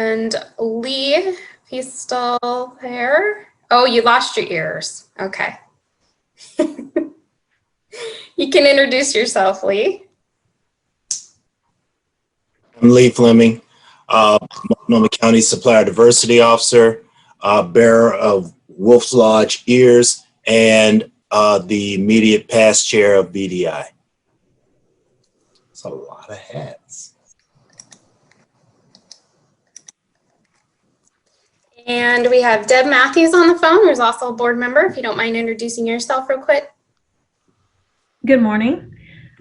And Lee, if he's still there. Oh, you lost your ears. Okay. You can introduce yourself, Lee. I'm Lee Fleming, Multnomah County Supplier Diversity Officer, bearer of Wolf's Lodge ears, and the immediate past chair of BDI. That's a lot of hats. And we have Deb Matthews on the phone, who's also a board member. If you don't mind introducing yourself real quick. Good morning.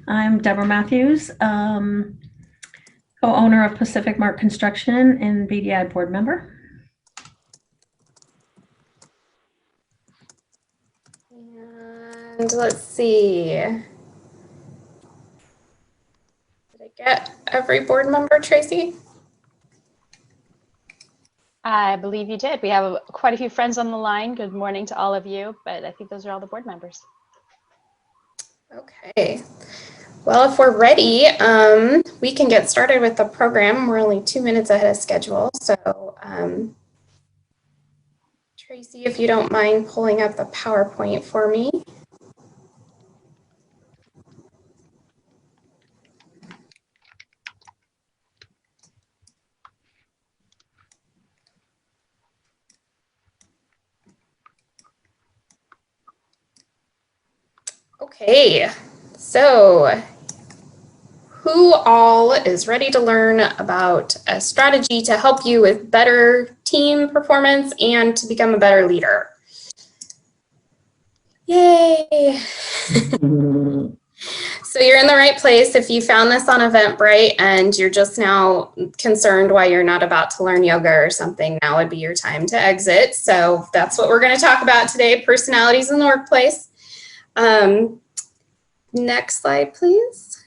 I'm Deborah Matthews, co-owner of Pacific Mark Construction and BDI board member. And let's see. Did I get every board member, Tracy? I believe you did. We have quite a few friends on the line. Good morning to all of you, but I think those are all the board members. Okay. Well, if we're ready, we can get started with the program. We're only 2 minutes ahead of schedule. So, Tracy, if you don't mind pulling up the PowerPoint for me. Okay, so who all is ready to learn about a strategy to help you with better team performance and to become a better leader? Yay! So you're in the right place. If you found this on Eventbrite and you're just now concerned why you're not about to learn yoga or something, now would be your time to exit. So that's what we're going to talk about today, personalities in the workplace. Next slide, please.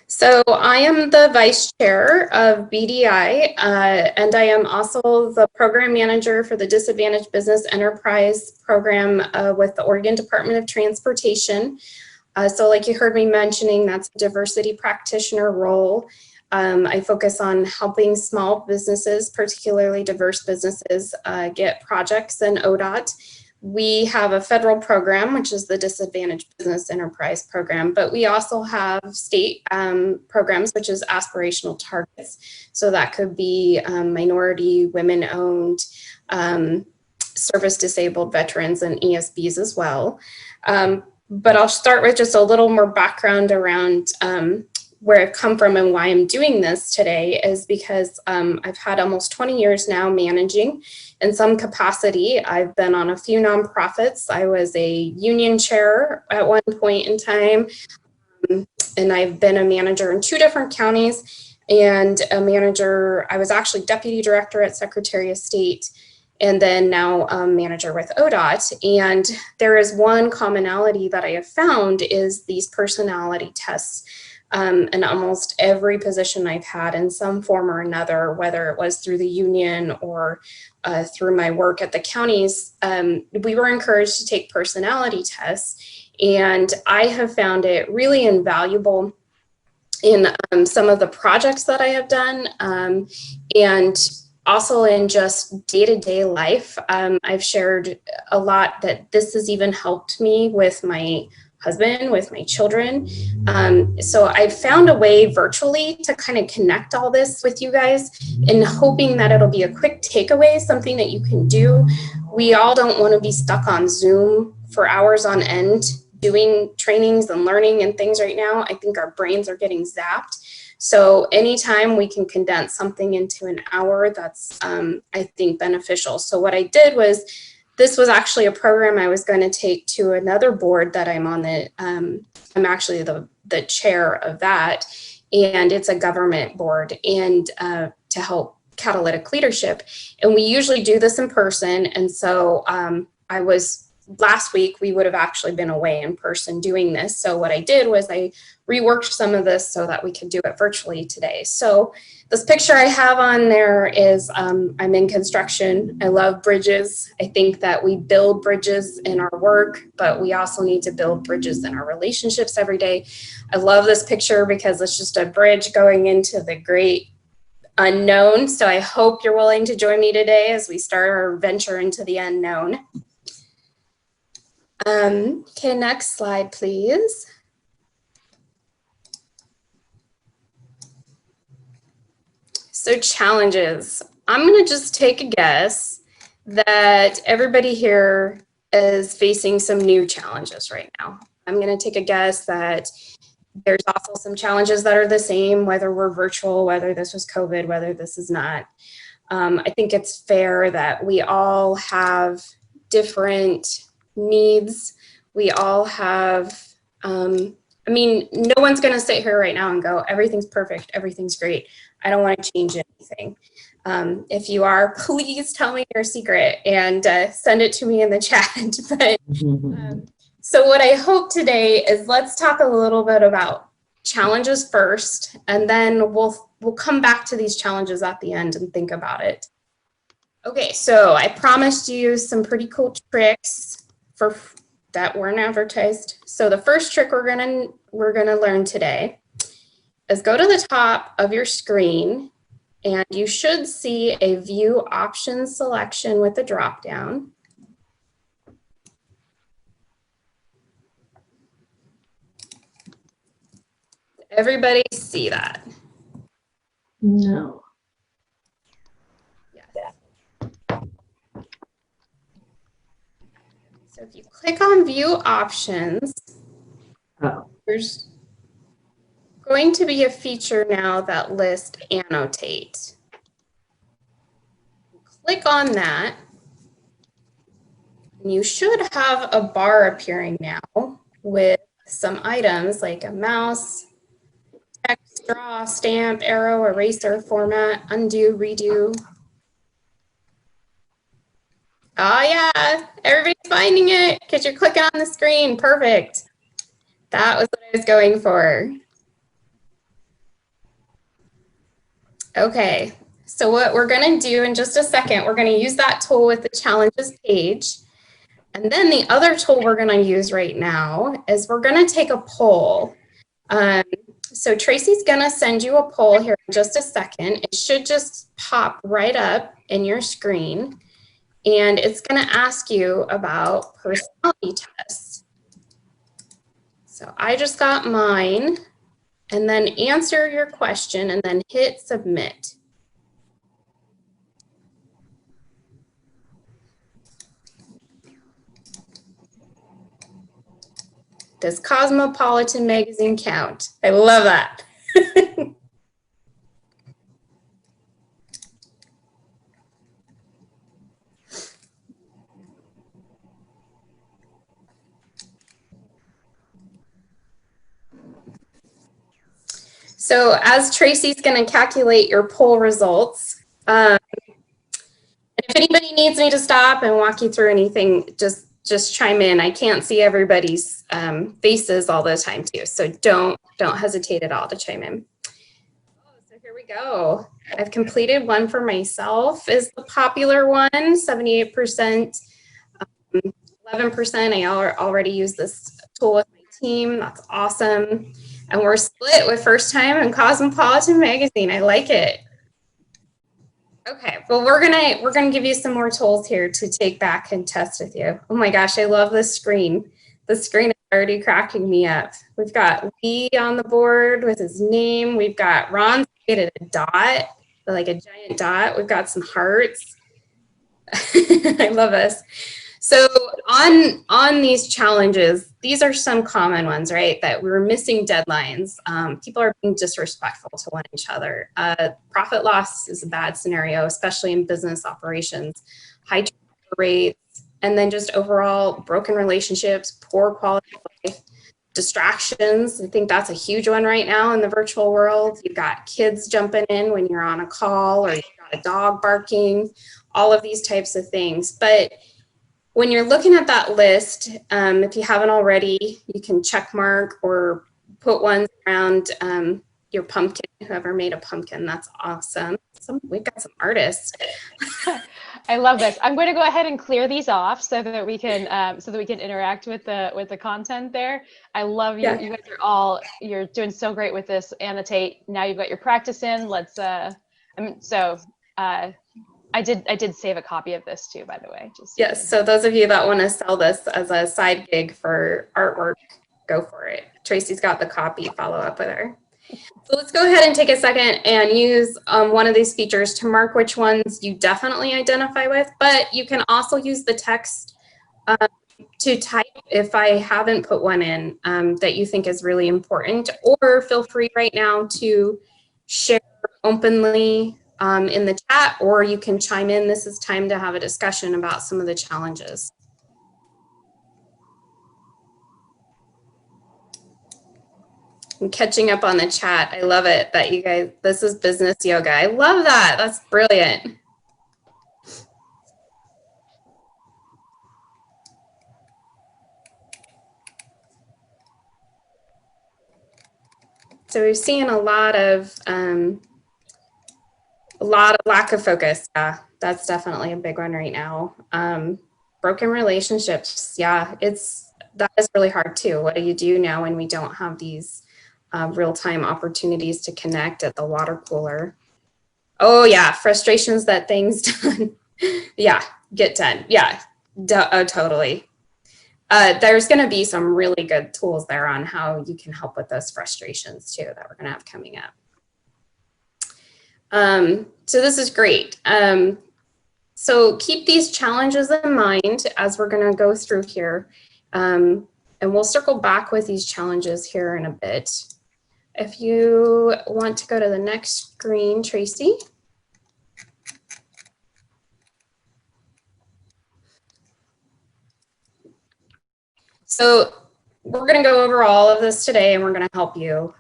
So I am the vice chair of BDI, and I am also the program manager for the Disadvantaged Business Enterprise program with the Oregon Department of Transportation. So like you heard me mentioning, that's a diversity practitioner role. I focus on helping small businesses, particularly diverse businesses, get projects in ODOT. We have a federal program, which is the Disadvantaged Business Enterprise program, but we also have state programs, which is aspirational targets. So that could be minority, women-owned, service-disabled veterans, and ESBs as well. But I'll start with just a little more background around where I've come from and why I'm doing this today is because I've had almost 20 years now managing in some capacity. I've been on a few nonprofits. I was a union chair at one point in time, and I've been a manager in 2 different counties and a manager. I was actually deputy director at Secretary of State and then now manager with ODOT. And there is one commonality that I have found is these personality tests. In almost every position I've had in some form or another, whether it was through the union or through my work at the counties, we were encouraged to take personality tests. And I have found it really invaluable in some of the projects that I have done and also in just day-to-day life. I've shared a lot that this has even helped me with my husband, with my children. So I found a way virtually to kind of connect all this with you guys and hoping that it'll be a quick takeaway, something that you can do. We all don't want to be stuck on Zoom for hours on end doing trainings and learning and things right now. I think our brains are getting zapped. So anytime we can condense something into an hour, that's, I think, beneficial. So what I did was, this was actually a program I was going to take to another board that I'm on. I'm actually the chair of that, and it's a government board and to help catalytic leadership. And we usually do this in person. And so I was last week we would have actually been away in person doing this. So what I did was I reworked some of this so that we could do it virtually today. So this picture I have on there is I'm in construction. I love bridges. I think that we build bridges in our work, but we also need to build bridges in our relationships every day. I love this picture because it's just a bridge going into the great unknown. So I hope you're willing to join me today as we start our venture into the unknown. Okay, next slide, please. So challenges. I'm going to just take a guess that everybody here is facing some new challenges right now. I'm going to take a guess that there's also some challenges that are the same, whether we're virtual, whether this was COVID, whether this is not. I think it's fair that we all have different needs. We all have, I mean, no one's going to sit here right now and go, everything's perfect, everything's great. I don't want to change anything. If you are, please tell me your secret and send it to me in the chat. But so what I hope today is let's talk a little bit about challenges first, and then we'll come back to these challenges at the end and think about it. Okay, so I promised you some pretty cool tricks that weren't advertised. So the first trick we're gonna learn today is go to the top of your screen, and you should see a view options selection with a drop down. Everybody see that? No. Yes. So if you click on view options, Oh. there's going to be a feature now that lists annotate. Click on that, and you should have a bar appearing now with some items like a mouse, text, draw, stamp, arrow, eraser, format, undo, redo. Oh yeah, everybody's finding it because you're clicking on the screen. Perfect. That was what I was going for. Okay, so what we're going to do in just a second, we're going to use that tool with the challenges page. And then the other tool we're going to use right now is we're going to take a poll. So Tracy's going to send you a poll here in just a second. It should just pop right up in your screen. And it's going to ask you about personality tests. So I just got mine. And then answer your question and then hit submit. Does Cosmopolitan magazine count? I love that. So as Tracy's going to calculate your poll results, and if anybody needs me to stop and walk you through anything, just chime in. I can't see everybody's faces all the time too, so don't hesitate at all to chime in. Oh, so here we go. I've completed one for myself is the popular one, 78%, 11%. I already use this tool with my team. That's awesome. And we're split with first time in Cosmopolitan magazine. I like it. Okay, well we're gonna give you some more tools here to take back and test with you. Oh my gosh, I love this screen. The screen is already cracking me up. We've got Lee on the board with his name. We've got Ron created a dot, like a giant dot. We've got some hearts. I love this. So on these challenges, these are some common ones, right? That we're missing deadlines. People are being disrespectful to one another. Profit loss is a bad scenario, especially in business operations. High turnover rates, and then just overall broken relationships, poor quality of life, distractions. I think that's a huge one right now in the virtual world. You've got kids jumping in when you're on a call, or you've got a dog barking, all of these types of things. But when you're looking at that list, if you haven't already, you can check mark or put ones around your pumpkin, whoever made a pumpkin. That's awesome. We've got some artists. I love this. I'm going to go ahead and clear these off so that we can interact with the content there. I love you. Yeah. You guys you're doing so great with this. Annotate. Now you've got your practice in. I did save a copy of this too, by the way. Yes. So those of you that want to sell this as a side gig for artwork, go for it. Tracy's got the copy. Follow up with her. So let's go ahead and take a second and use one of these features to mark which ones you definitely identify with, but you can also use the text to type if I haven't put one in that you think is really important, or feel free right now to share openly in the chat, or you can chime in. This is time to have a discussion about some of the challenges. I'm catching up on the chat. I love it that you guys, this is business yoga. I love that. That's brilliant. So we're seeing a lot of lack of focus. Yeah, that's definitely a big one right now. Broken relationships. Yeah, that is really hard too. What do you do now when we don't have these real-time opportunities to connect at the water cooler? Oh yeah, frustrations that things done. Yeah, get done. Yeah, totally. There's going to be some really good tools there on how you can help with those frustrations too that we're going to have coming up. So this is great. So keep these challenges in mind as we're going to go through here. And we'll circle back with these challenges here in a bit. If you want to go to the next screen, Tracy. So we're going to go over all of this today and we're going to help you.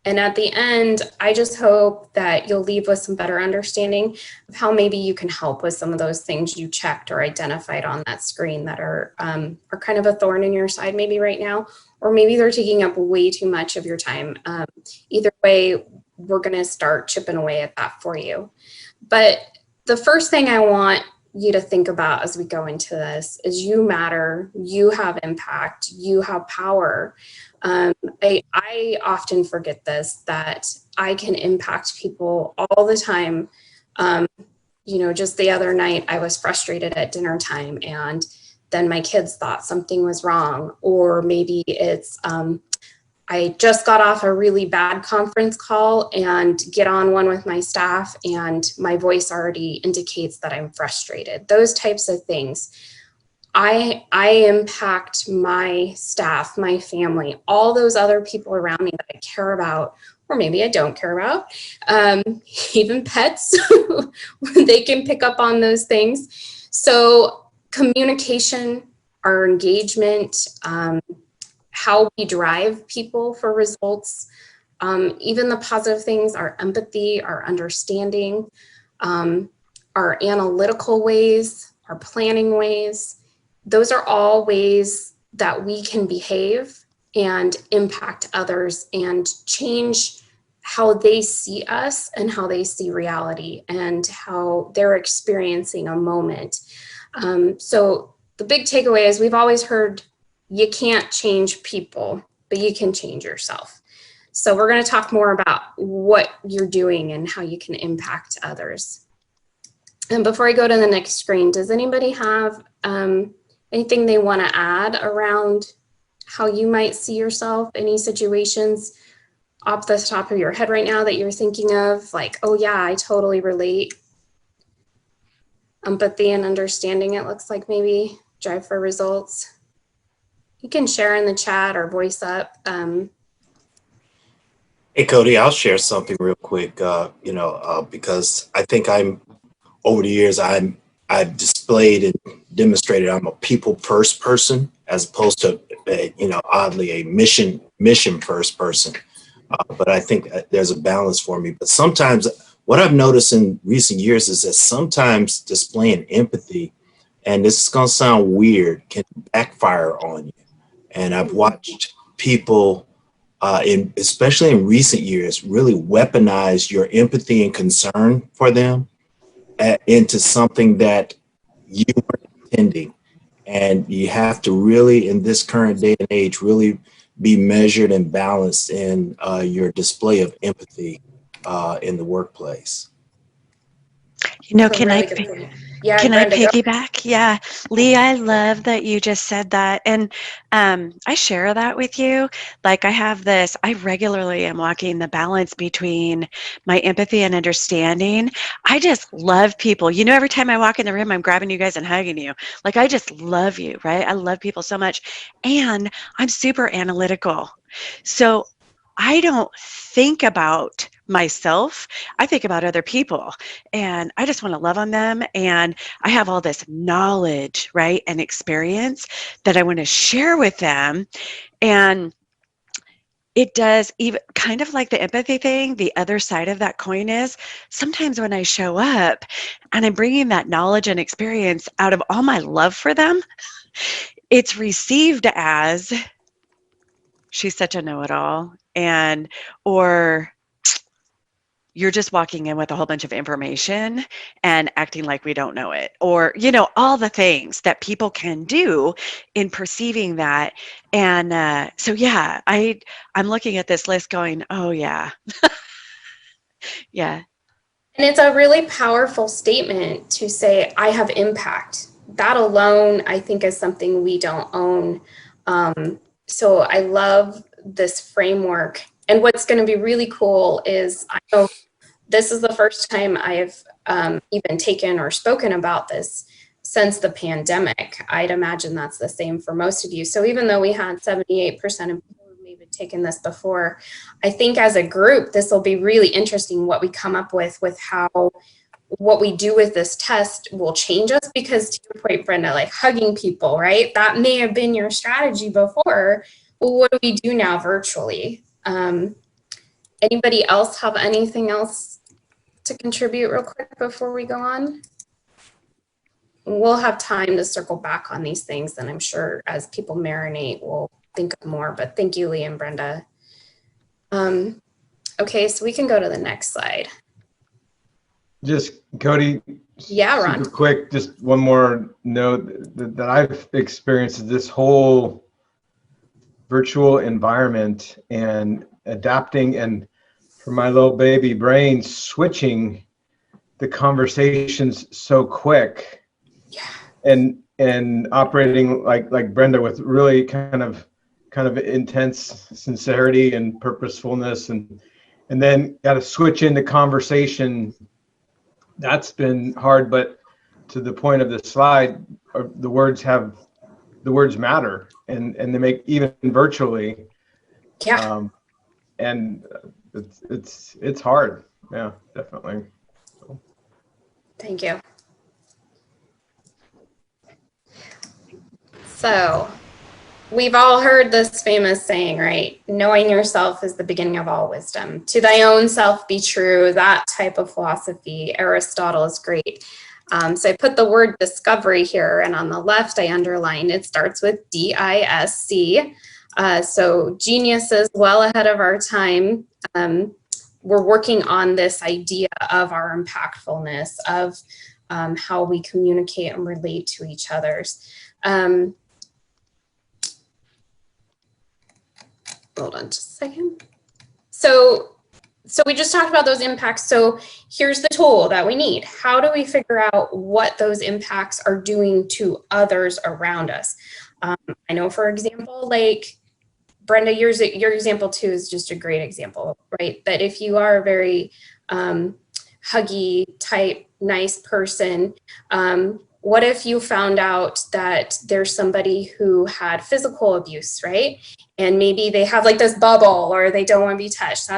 And at the end, I just hope that you'll leave with some better understanding of how maybe you can help with some of those things you checked or identified on that screen that are kind of a thorn in your side maybe right now, or maybe they're taking up way too much of your time. Either way, we're going to start chipping away at that for you. But the first thing I want you to think about as we go into this is you matter, you have impact, you have power. I often forget this, that I can impact people all the time. You know, just the other night I was frustrated at dinner time and then my kids thought something was wrong, or maybe it's, I just got off a really bad conference call and get on one with my staff and my voice already indicates that I'm frustrated. Those types of things. I impact my staff, my family, all those other people around me that I care about, or maybe I don't care about, even pets, they can pick up on those things. So communication, our engagement, how we drive people for results, even the positive things, our empathy, our understanding, our analytical ways, our planning ways. Those are all ways that we can behave and impact others and change how they see us and how they see reality and how they're experiencing a moment. So the big takeaway is we've always heard you can't change people, but you can change yourself. So we're going to talk more about what you're doing and how you can impact others. And before I go to the next screen, does anybody have anything they want to add around how you might see yourself, any situations off the top of your head right now that you're thinking of, like, oh yeah, I totally relate? Empathy and understanding, it looks like maybe drive for results. You can share in the chat or voice up. Hey, Cody, I'll share something real quick, because I think over the years, I've displayed and demonstrated I'm a people first person as opposed to, oddly a mission first person. But I think there's a balance for me. But sometimes what I've noticed in recent years is that sometimes displaying empathy and this is going to sound weird, can backfire on you. And I've watched people, especially in recent years, really weaponize your empathy and concern for them into something that you weren't intending. And you have to really, in this current day and age, really be measured and balanced in your display of empathy in the workplace. You know, That's a can really I good point. Yeah, can I Brenda, go. piggyback? Yeah. Lee, I love that you just said that. And I share that with you. Like I regularly am walking the balance between my empathy and understanding. I just love people. You know, every time I walk in the room, I'm grabbing you guys and hugging you. Like, I just love you, right? I love people so much. And I'm super analytical. So I don't think about myself. I think about other people, and I just want to love on them. And I have all this knowledge, right, and experience that I want to share with them. And it does, even kind of like the empathy thing, the other side of that coin is sometimes when I show up and I'm bringing that knowledge and experience out of all my love for them, it's received as she's such a know-it-all, or you're just walking in with a whole bunch of information and acting like we don't know it, or, you know, all the things that people can do in perceiving that. And so, yeah, I'm looking at this list going, oh, yeah. Yeah. And it's a really powerful statement to say, I have impact. That alone, I think, is something we don't own. So I love this framework. And what's going to be really cool is, I know this is the first time I've even taken or spoken about this since the pandemic. I'd imagine that's the same for most of you. So even though we had 78% of people who maybe taken this before, I think as a group, this will be really interesting what we come up with how what we do with this test will change us. Because to your point, Brenda, like hugging people, right? That may have been your strategy before. Well, what do we do now virtually? Anybody else have anything else to contribute real quick before we go on? We'll have time to circle back on these things, and I'm sure as people marinate, we'll think of more, but thank you, Lee and Brenda. Okay, so we can go to the next slide. Just Cody, yeah, Ron. Super quick, just one more note that I've experienced this whole virtual environment and adapting, and for my little baby brain, switching the conversations so quick. Yeah. And operating like Brenda with really kind of intense sincerity and purposefulness, and then got to switch into conversation. That's been hard, but to the point of the slide, the words matter, and they make, even virtually. Yeah. And it's hard. Yeah, definitely. Thank you. So we've all heard this famous saying, right? Knowing yourself is the beginning of all wisdom. To thy own self be true, that type of philosophy. Aristotle is great. So I put the word discovery here, and on the left I underlined it starts with D-I-S-C. So genius is well ahead of our time. We're working on this idea of our impactfulness, of how we communicate and relate to each other's. Hold on just a second. So we just talked about those impacts. So here's the tool that we need. How do we figure out what those impacts are doing to others around us? I know, for example, like Brenda, your example too is just a great example, right? That if you are a very huggy type, nice person, what if you found out that there's somebody who had physical abuse, right? And maybe they have like this bubble, or they don't want to be touched.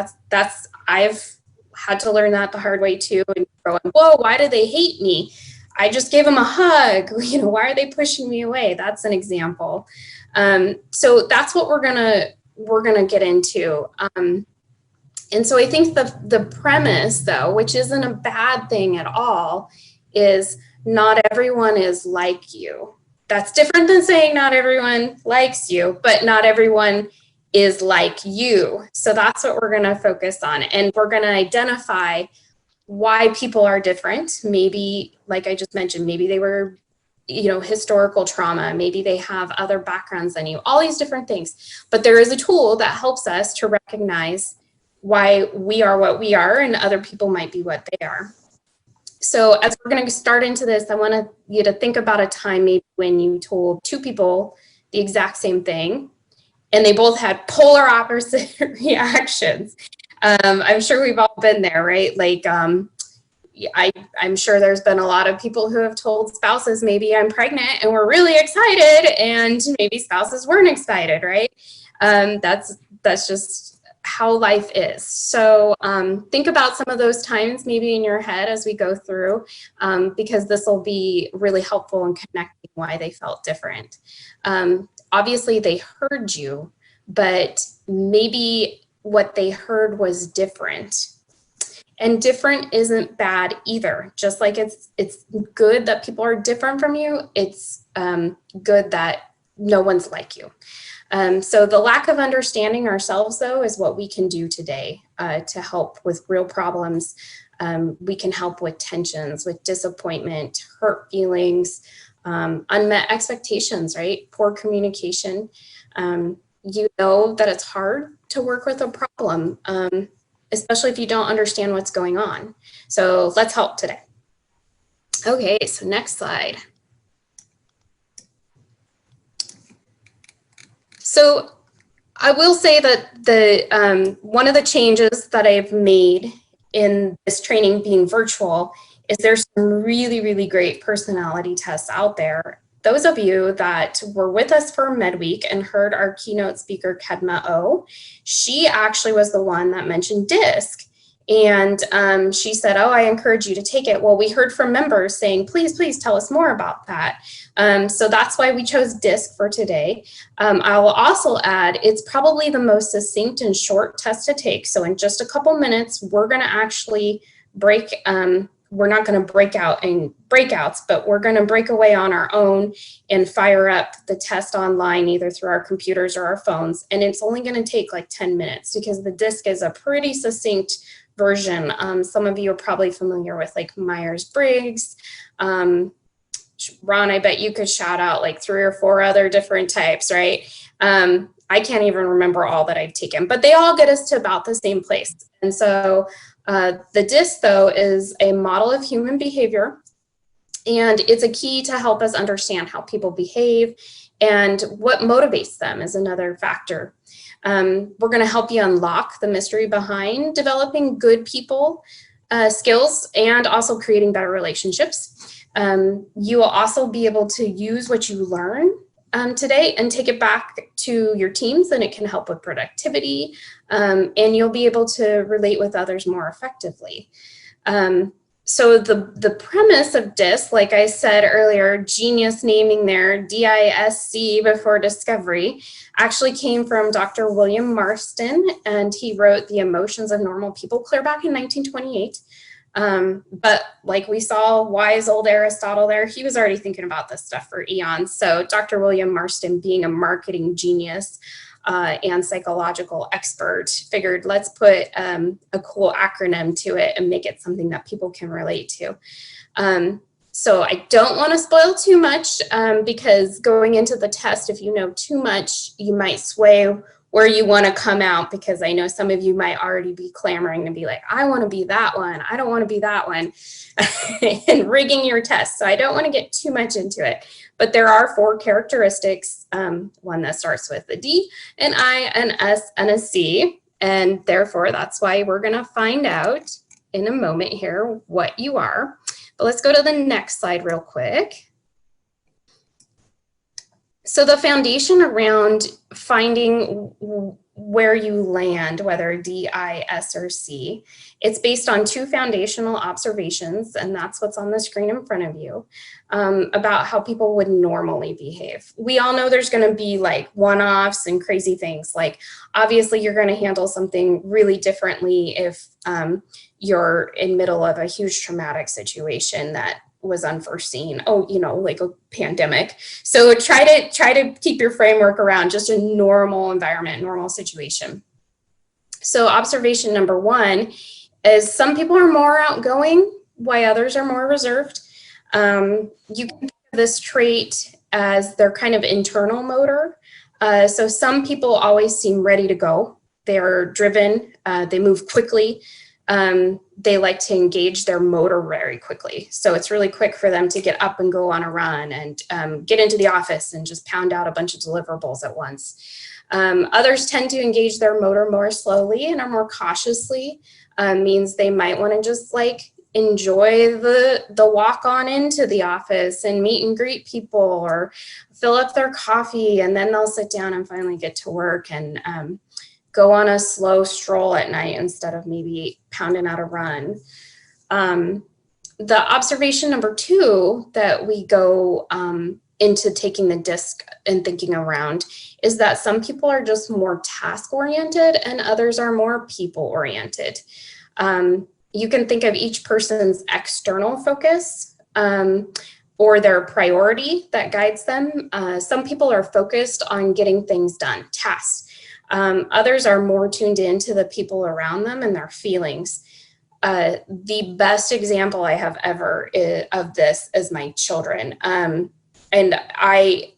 I've had to learn that the hard way too. And going, whoa, why do they hate me? I just gave them a hug. You know, why are they pushing me away? That's an example. So that's what we're gonna get into. And so I think the premise, though, which isn't a bad thing at all, is not everyone is like you. That's different than saying not everyone likes you, but not everyone is like you. So that's what we're going to focus on. And we're going to identify why people are different. Maybe, like I just mentioned, maybe they were, historical trauma. Maybe they have other backgrounds than you, all these different things. But there is a tool that helps us to recognize why we are what we are and other people might be what they are. So as we're going to start into this, I want you to think about a time maybe when you told two people the exact same thing and they both had polar opposite reactions. I'm sure we've all been there, right? Like, I'm sure there's been a lot of people who have told spouses, maybe I'm pregnant, and we're really excited, and maybe spouses weren't excited, right? That's just how life is. So think about some of those times maybe in your head as we go through, because this will be really helpful in connecting why they felt different. Obviously, they heard you, but maybe what they heard was different. And different isn't bad either. Just like it's good that people are different from you, it's good that no one's like you. So the lack of understanding ourselves, though, is what we can do today to help with real problems. We can help with tensions, with disappointment, hurt feelings, unmet expectations, right? Poor communication. You know that it's hard to work with a problem, especially if you don't understand what's going on. So let's help today. Okay, so next slide. So I will say that the one of the changes that I've made in this training being virtual is there's some really, really great personality tests out there. Those of you that were with us for MedWeek and heard our keynote speaker, Kedma O, she actually was the one that mentioned DISC. And she said, oh, I encourage you to take it. Well, we heard from members saying, please tell us more about that. So that's why we chose DISC for today. I will also add, it's probably the most succinct and short test to take. So in just a couple minutes, we're going to actually break, we're not going to break out in breakouts, but we're going to break away on our own and fire up the test online, either through our computers or our phones. And it's only going to take like 10 minutes because the DISC is a pretty succinct version. Some of you are probably familiar with like Myers-Briggs. Ron, I bet you could shout out like 3 or 4 other different types, right? I can't even remember all that I've taken, but they all get us to about the same place. And so the DISC, though, is a model of human behavior, and it's a key to help us understand how people behave, and what motivates them is another factor. We're going to help you unlock the mystery behind developing good people skills and also creating better relationships. You will also be able to use what you learn today and take it back to your teams, and it can help with productivity, and you'll be able to relate with others more effectively. So the premise of DISC, like I said earlier, genius naming there, D-I-S-C before discovery, actually came from Dr. William Marston, and he wrote The Emotions of Normal People clear back in 1928. But like we saw wise old Aristotle there, he was already thinking about this stuff for eons. So Dr. William Marston, being a marketing genius and psychological expert, figured let's put a cool acronym to it and make it something that people can relate to. So I don't want to spoil too much because going into the test, if you know too much, you might sway where you want to come out, because I know some of you might already be clamoring to be like, I want to be that one. I don't want to be that one, and rigging your test. So I don't want to get too much into it, but there are 4 characteristics, one that starts with a D, an I, an S, and a C. And therefore, that's why we're going to find out in a moment here what you are. But let's go to the next slide real quick. So the foundation around finding where you land, whether D, I, S, or C, it's based on 2 foundational observations, and that's what's on the screen in front of you, about how people would normally behave. We all know there's going to be like one-offs and crazy things. Like obviously you're going to handle something really differently if you're in middle of a huge traumatic situation that was unforeseen. Oh, like a pandemic. So try to keep your framework around just a normal environment, normal situation. So observation number 1 is some people are more outgoing, while others are more reserved. You can think of this trait as their kind of internal motor. So some people always seem ready to go. They're driven, they move quickly. They like to engage their motor very quickly. So it's really quick for them to get up and go on a run and get into the office and just pound out a bunch of deliverables at once. Others tend to engage their motor more slowly and are more cautiously. Means they might want to just like enjoy the walk on into the office and meet and greet people or fill up their coffee, and then they'll sit down and finally get to work and go on a slow stroll at night instead of maybe pounding out a run. The observation number 2 that we go into taking the DISC and thinking around is that some people are just more task oriented and others are more people oriented. You can think of each person's external focus or their priority that guides them. Some people are focused on getting things done, tasks. Others are more tuned into the people around them and their feelings. The best example I have ever of this is my children. And I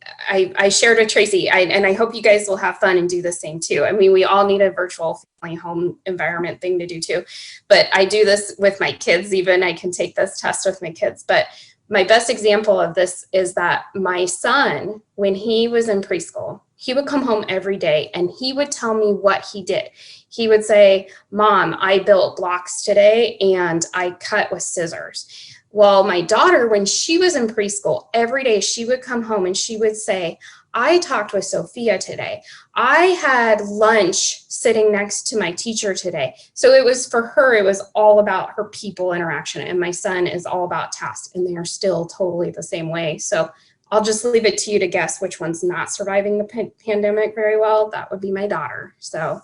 shared with Tracy, and I hope you guys will have fun and do the same too. I mean, we all need a virtual family home environment thing to do too. But I do this with my kids even. I can take this test with my kids. But my best example of this is that my son, when he was in preschool, he would come home every day and he would tell me what he did. He would say, "Mom, I built blocks today and I cut with scissors." Well, my daughter, when she was in preschool, every day she would come home and she would say, "I talked with Sophia today. I had lunch sitting next to my teacher today." So it was for her, it was all about her people interaction. And my son is all about tasks, and they are still totally the same way. So I'll just leave it to you to guess which one's not surviving the pandemic very well. That would be my daughter. So,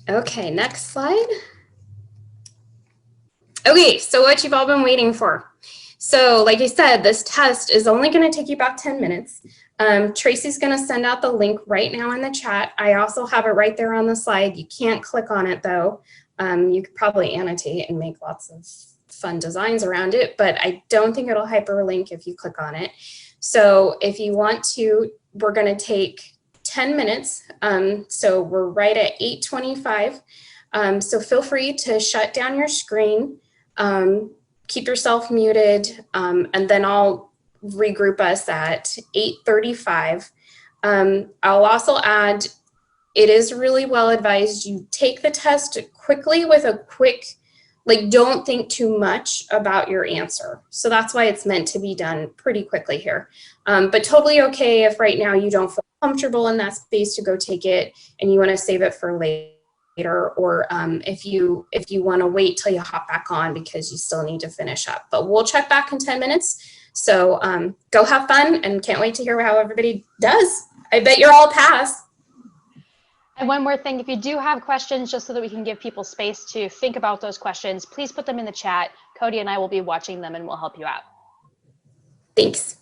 okay, next slide. Okay, so what you've all been waiting for. So like I said, this test is only going to take you about 10 minutes. Tracy's going to send out the link right now in the chat. I also have it right there on the slide. You can't click on it though. You could probably annotate and make lots of fun designs around it, but I don't think it'll hyperlink if you click on it. So if you want to, we're going to take 10 minutes. So we're right at 8:25. So feel free to shut down your screen, keep yourself muted, and then I'll regroup us at 8:35. I'll also add, it is really well advised you take the test quickly with a quick, like don't think too much about your answer. So that's why it's meant to be done pretty quickly here. But totally okay if right now you don't feel comfortable in that space to go take it and you want to save it for later, or if you want to wait till you hop back on because you still need to finish up. But we'll check back in 10 minutes. So go have fun, and can't wait to hear how everybody does. I bet you're all pass. And one more thing, if you do have questions, just so that we can give people space to think about those questions, please put them in the chat. Cody and I will be watching them and we'll help you out. Thanks.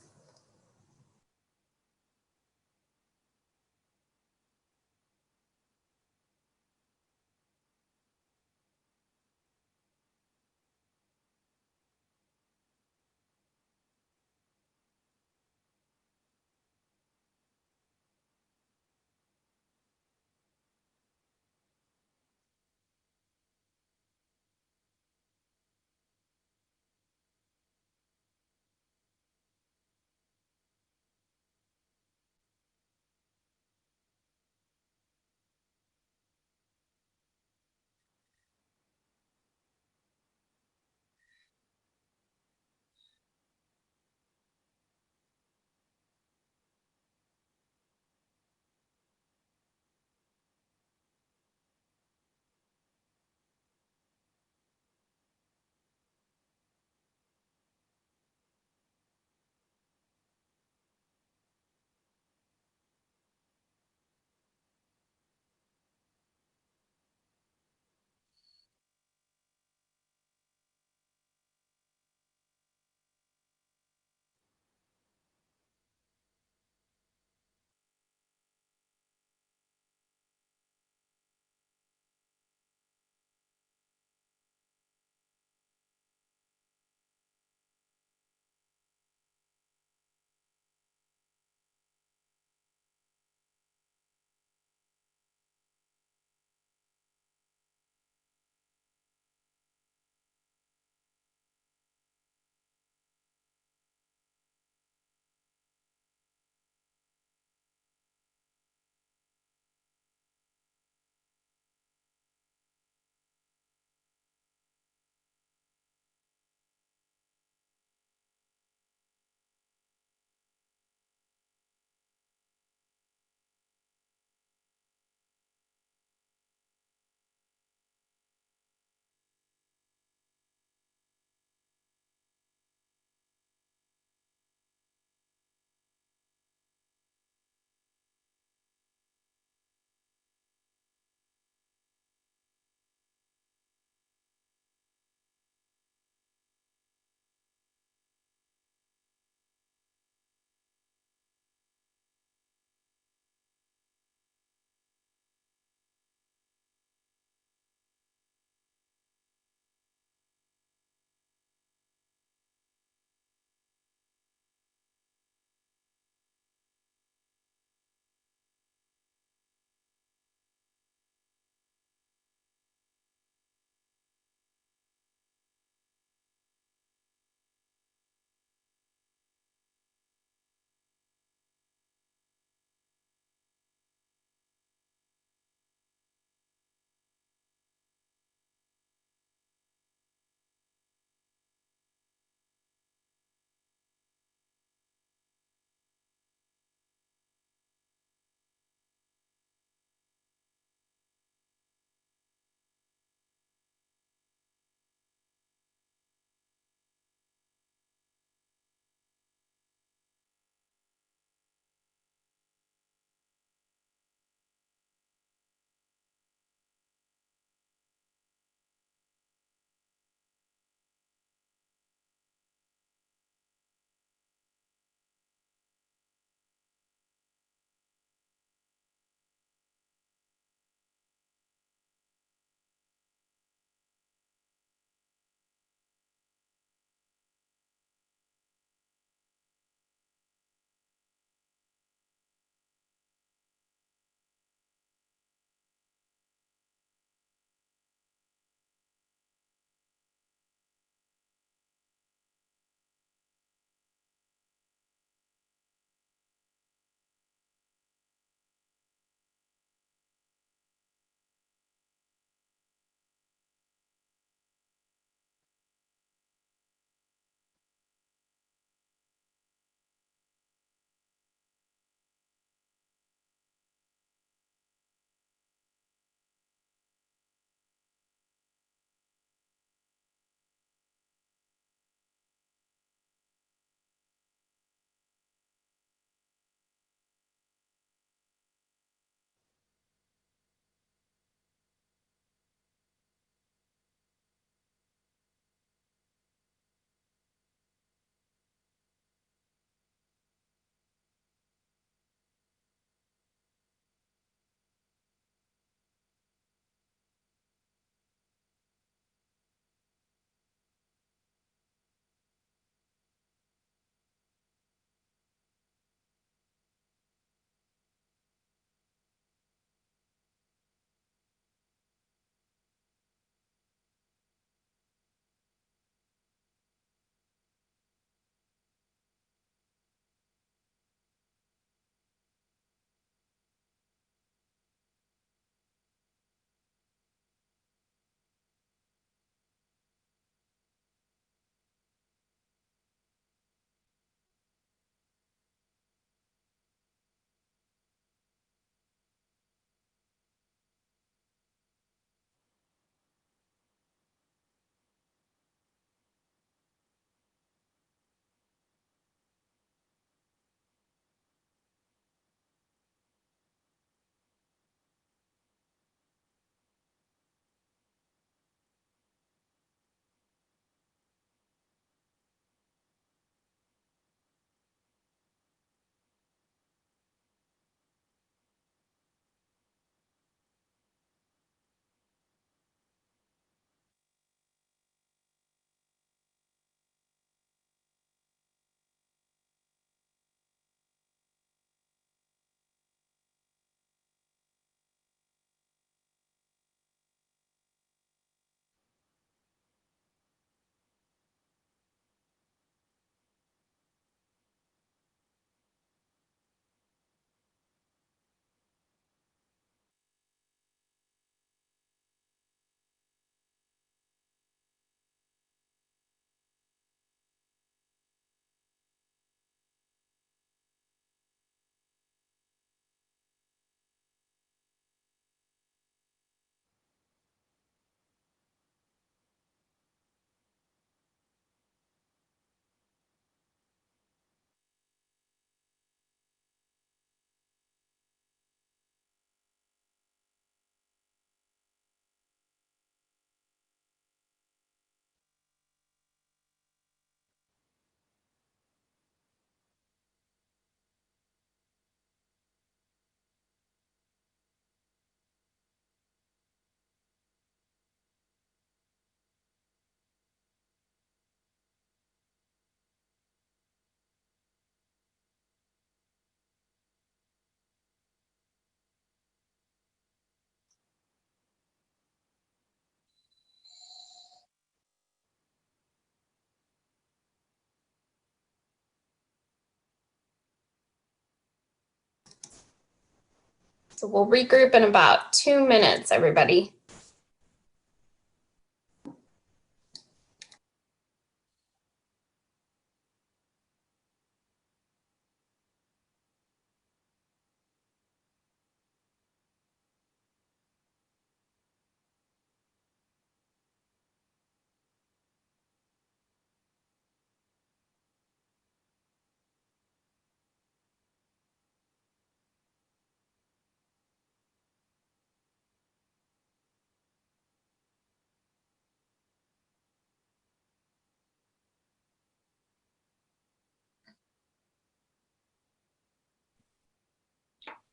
So we'll regroup in about 2 minutes, everybody.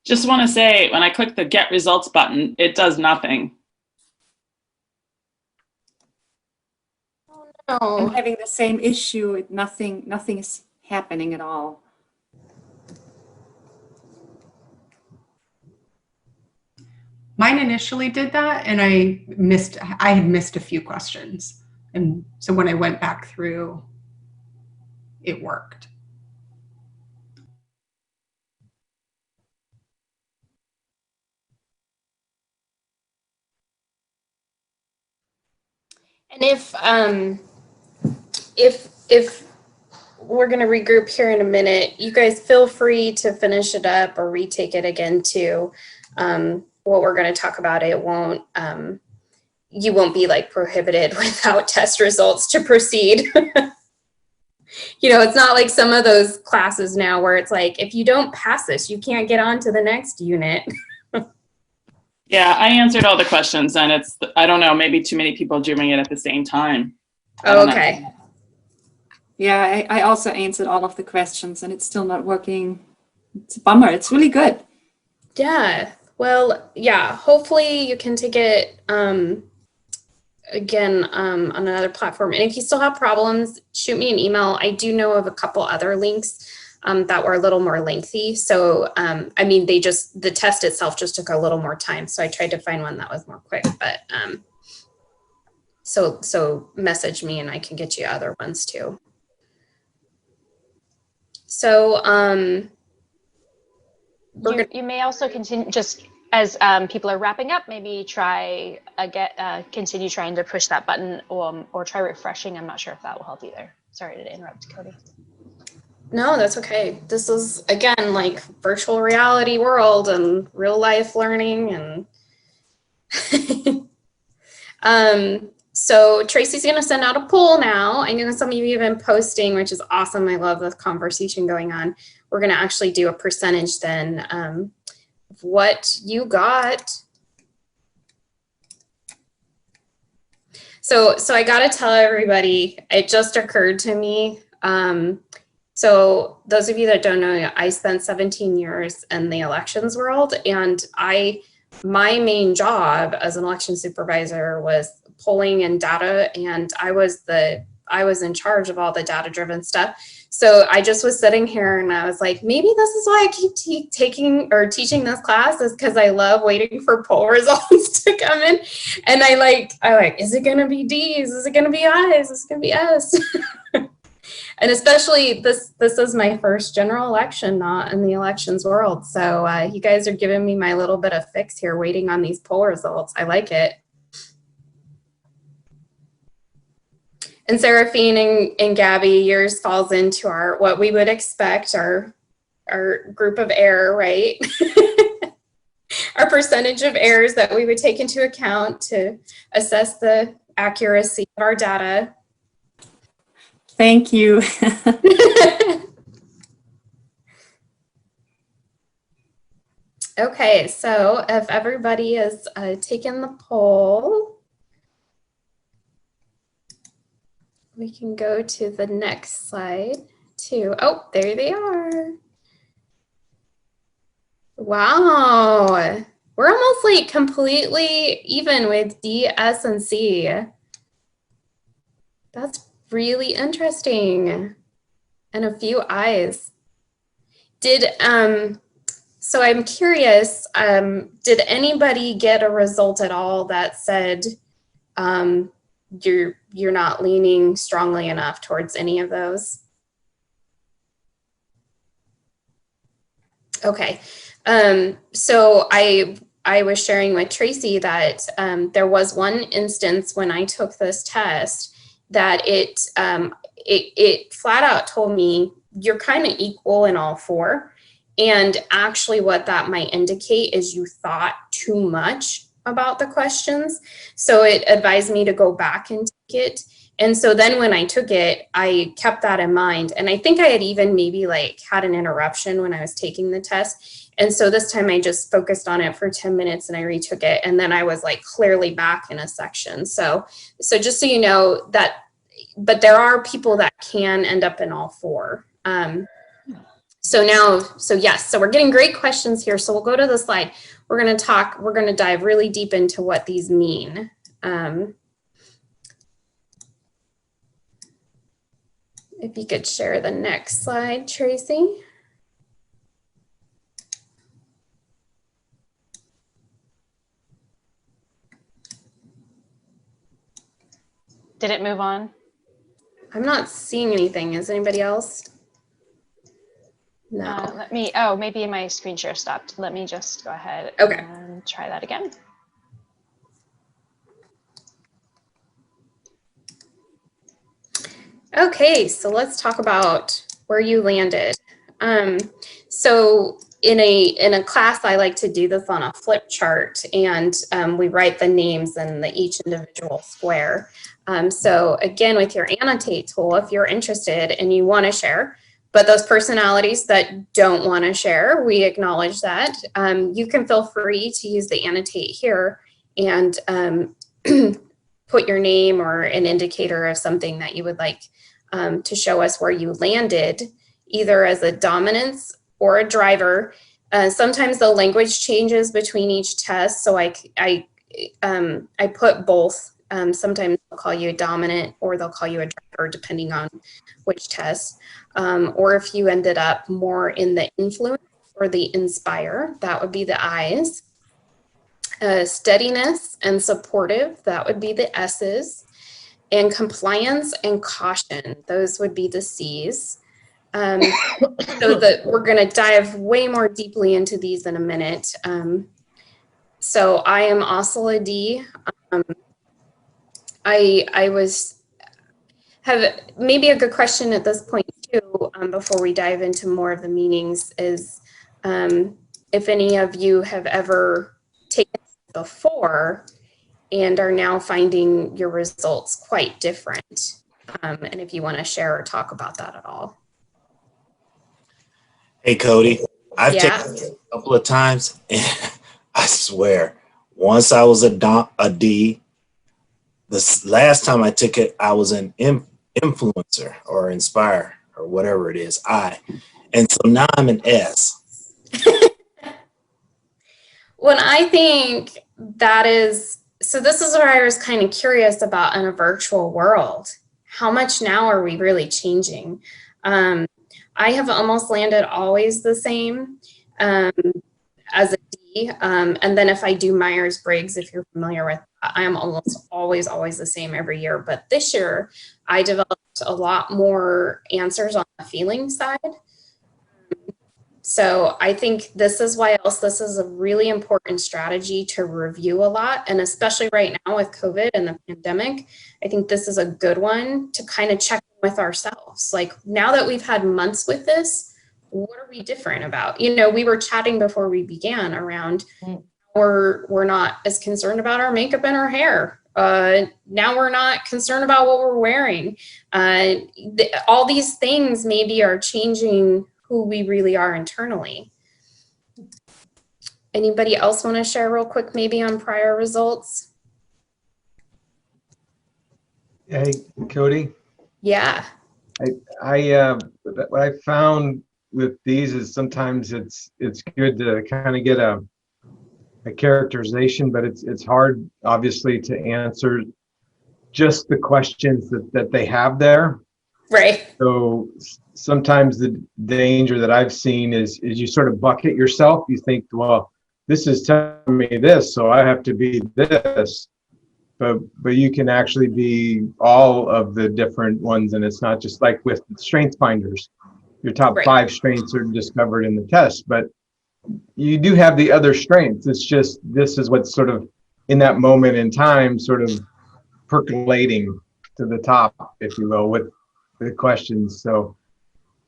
Just want to say, when I click the get results button, it does nothing. I'm Oh, having the same issue. Nothing is happening at all. Mine initially did that, and I had missed a few questions. And so when I went back through, it worked. and if we're going to regroup here in a minute, you guys feel free to finish it up or retake it again too. What we're going to talk about, it won't, you won't be like prohibited without test results to proceed. You know, it's not like some of those classes now where it's like, if you don't pass this, you can't get on to the next unit. Yeah, I answered all the questions, and it's, I don't know, maybe too many people doing it at the same time. I don't know. Okay. Yeah, I also answered all of the questions and it's still not working. It's a bummer. It's really good. Yeah. Well, yeah, hopefully you can take it again on another platform. And if you still have problems, shoot me an email. I do know of a couple other links that were a little more lengthy. So, I mean, the test itself just took a little more time. So I tried to find one that was more quick, but so message me and I can get you other ones too. So, You may also continue, just as people are wrapping up, maybe try continue trying to push that button or try refreshing. I'm not sure if that will help either. Sorry to interrupt, Cody. No, that's okay. This is, again, like virtual reality world and real life learning. And so Tracy's going to send out a poll now. I know some of you have been posting, which is awesome. I love the conversation going on. We're going to actually do a percentage then of what you got. So I got to tell everybody, it just occurred to me. So those of you that don't know, I spent 17 years in the elections world, and my main job as an election supervisor was polling and data, and I was in charge of all the data-driven stuff. So I just was sitting here and I was like, maybe this is why I keep taking or teaching this class, is because I love waiting for poll results to come in. And I like, is it going to be D's? Is it going to be I's? Is it going to be S? And especially this is my first general election, not in the elections world. So you guys are giving me my little bit of fix here, waiting on these poll results. I like it. And Seraphine and Gabby, yours falls into what we would expect, our group of error, right? Our percentage of errors that we would take into account to assess the accuracy of our data. Thank you. Okay, so if everybody has taken the poll, we can go to the next slide too. Oh, there they are. Wow. We're almost like completely even with D, S, and C. That's really interesting. And a few I's. So I'm curious, did anybody get a result at all that said you're not leaning strongly enough towards any of those? Okay. So I was sharing with Tracy that there was one instance when I took this test that it flat out told me you're kind of equal in all four. And actually what that might indicate is you thought too much about the questions. So it advised me to go back and take it. And so then when I took it, I kept that in mind. And I think I had even maybe like had an interruption when I was taking the test. And so this time I just focused on it for 10 minutes and I retook it. And then I was like clearly back in a section. So just so you know that, but there are people that can end up in all four. So yes, so we're getting great questions here. So we'll go to the slide. We're going to dive really deep into what these mean. If you could share the next slide, Tracy. Did it move on? I'm not seeing anything. Is anybody else? No. Maybe my screen share stopped. Let me just go ahead and try that again. Okay, so let's talk about where you landed. So in a class, I like to do this on a flip chart, and we write the names in each individual square. So again, with your annotate tool, if you're interested and you want to share, but those personalities that don't want to share, we acknowledge that. You can feel free to use the annotate here and put your name or an indicator of something that you would like to show us where you landed, either as a dominance or a driver. Sometimes the language changes between each test, so I put both. Sometimes they'll call you a dominant or they'll call you a driver, depending on which test. Or if you ended up more in the influence or the inspire, that would be the I's. Steadiness and supportive, that would be the S's. And compliance and caution, those would be the C's. So we're going to dive way more deeply into these in a minute. So I am also a D. I have maybe a good question at this point too, before we dive into more of the meanings, is if any of you have ever taken it before and are now finding your results quite different, and if you want to share or talk about that at all. Hey, Cody, I've taken it a couple of times, and I swear, once I was a D. The last time I took it, I was an influencer or inspire or whatever it is, I. And so now I'm an S. Well, I think that is, so this is where I was kind of curious about in a virtual world. How much now are we really changing? I have almost landed always the same as a D. And then if I do Myers-Briggs, if you're familiar with that, I am almost always the same every year. But this year, I developed a lot more answers on the feeling side. So I think this is why else this is a really important strategy to review a lot. And especially right now with COVID and the pandemic, I think this is a good one to kind of check in with ourselves. Like, now that we've had months with this, what are we different about? You know, we were chatting before we began around we're not as concerned about our makeup and our hair. Now we're not concerned about what we're wearing. All these things maybe are changing who we really are internally. Anybody else want to share real quick maybe on prior results? Hey, Cody. Yeah. What I found with these is sometimes it's good to kind of get a characterization, but it's hard, obviously, to answer just the questions that they have there. Right. So sometimes the danger that I've seen is you sort of bucket yourself. You think, well, this is telling me this, so I have to be this. But you can actually be all of the different ones, and it's not just like with strength finders. Your top 5 strengths are discovered in the test, but you do have the other strengths. It's just, this is what's sort of in that moment in time, sort of percolating to the top, if you will, with the questions. So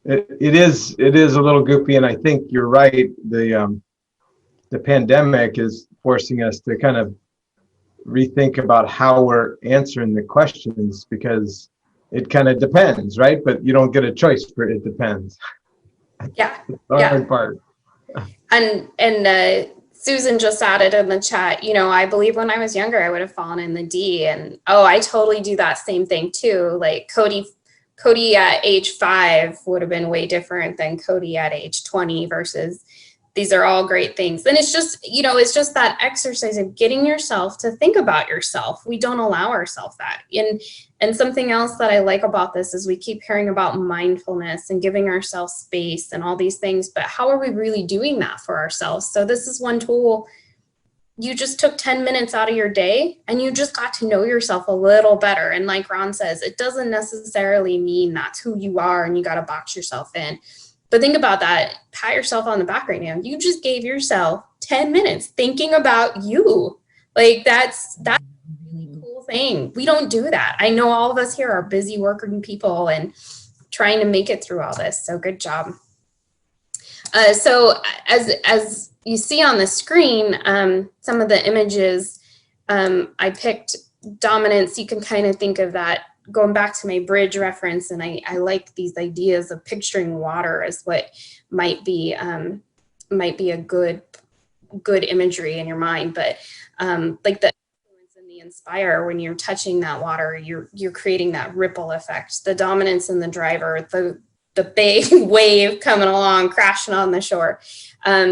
it is a little goofy, and I think you're right. The pandemic is forcing us to kind of rethink about how we're answering the questions, because it kind of depends, right? But you don't get a choice for it depends. Yeah. The hard part. And Susan just added in the chat, you know, I believe when I was younger, I would have fallen in the D, and oh, I totally do that same thing too. Like Cody at age 5 would have been way different than Cody at age 20 versus these are all great things. And it's just, you know, it's just that exercise of getting yourself to think about yourself. We don't allow ourselves that. And something else that I like about this is we keep hearing about mindfulness and giving ourselves space and all these things, but how are we really doing that for ourselves? So this is one tool. You just took 10 minutes out of your day and you just got to know yourself a little better. And like Ron says, it doesn't necessarily mean that's who you are and you got to box yourself in. But think about that. Pat yourself on the back right now. You just gave yourself 10 minutes thinking about you. Like that's a really cool thing. We don't do that. I know all of us here are busy working people and trying to make it through all this. So good job. So as you see on the screen, some of the images I picked dominance. You can kind of think of that going back to my bridge reference, and I like these ideas of picturing water as what might be a good imagery in your mind. But like the influence and the inspire, when you're touching that water, you're creating that ripple effect. The dominance in the driver, the big wave coming along, crashing on the shore,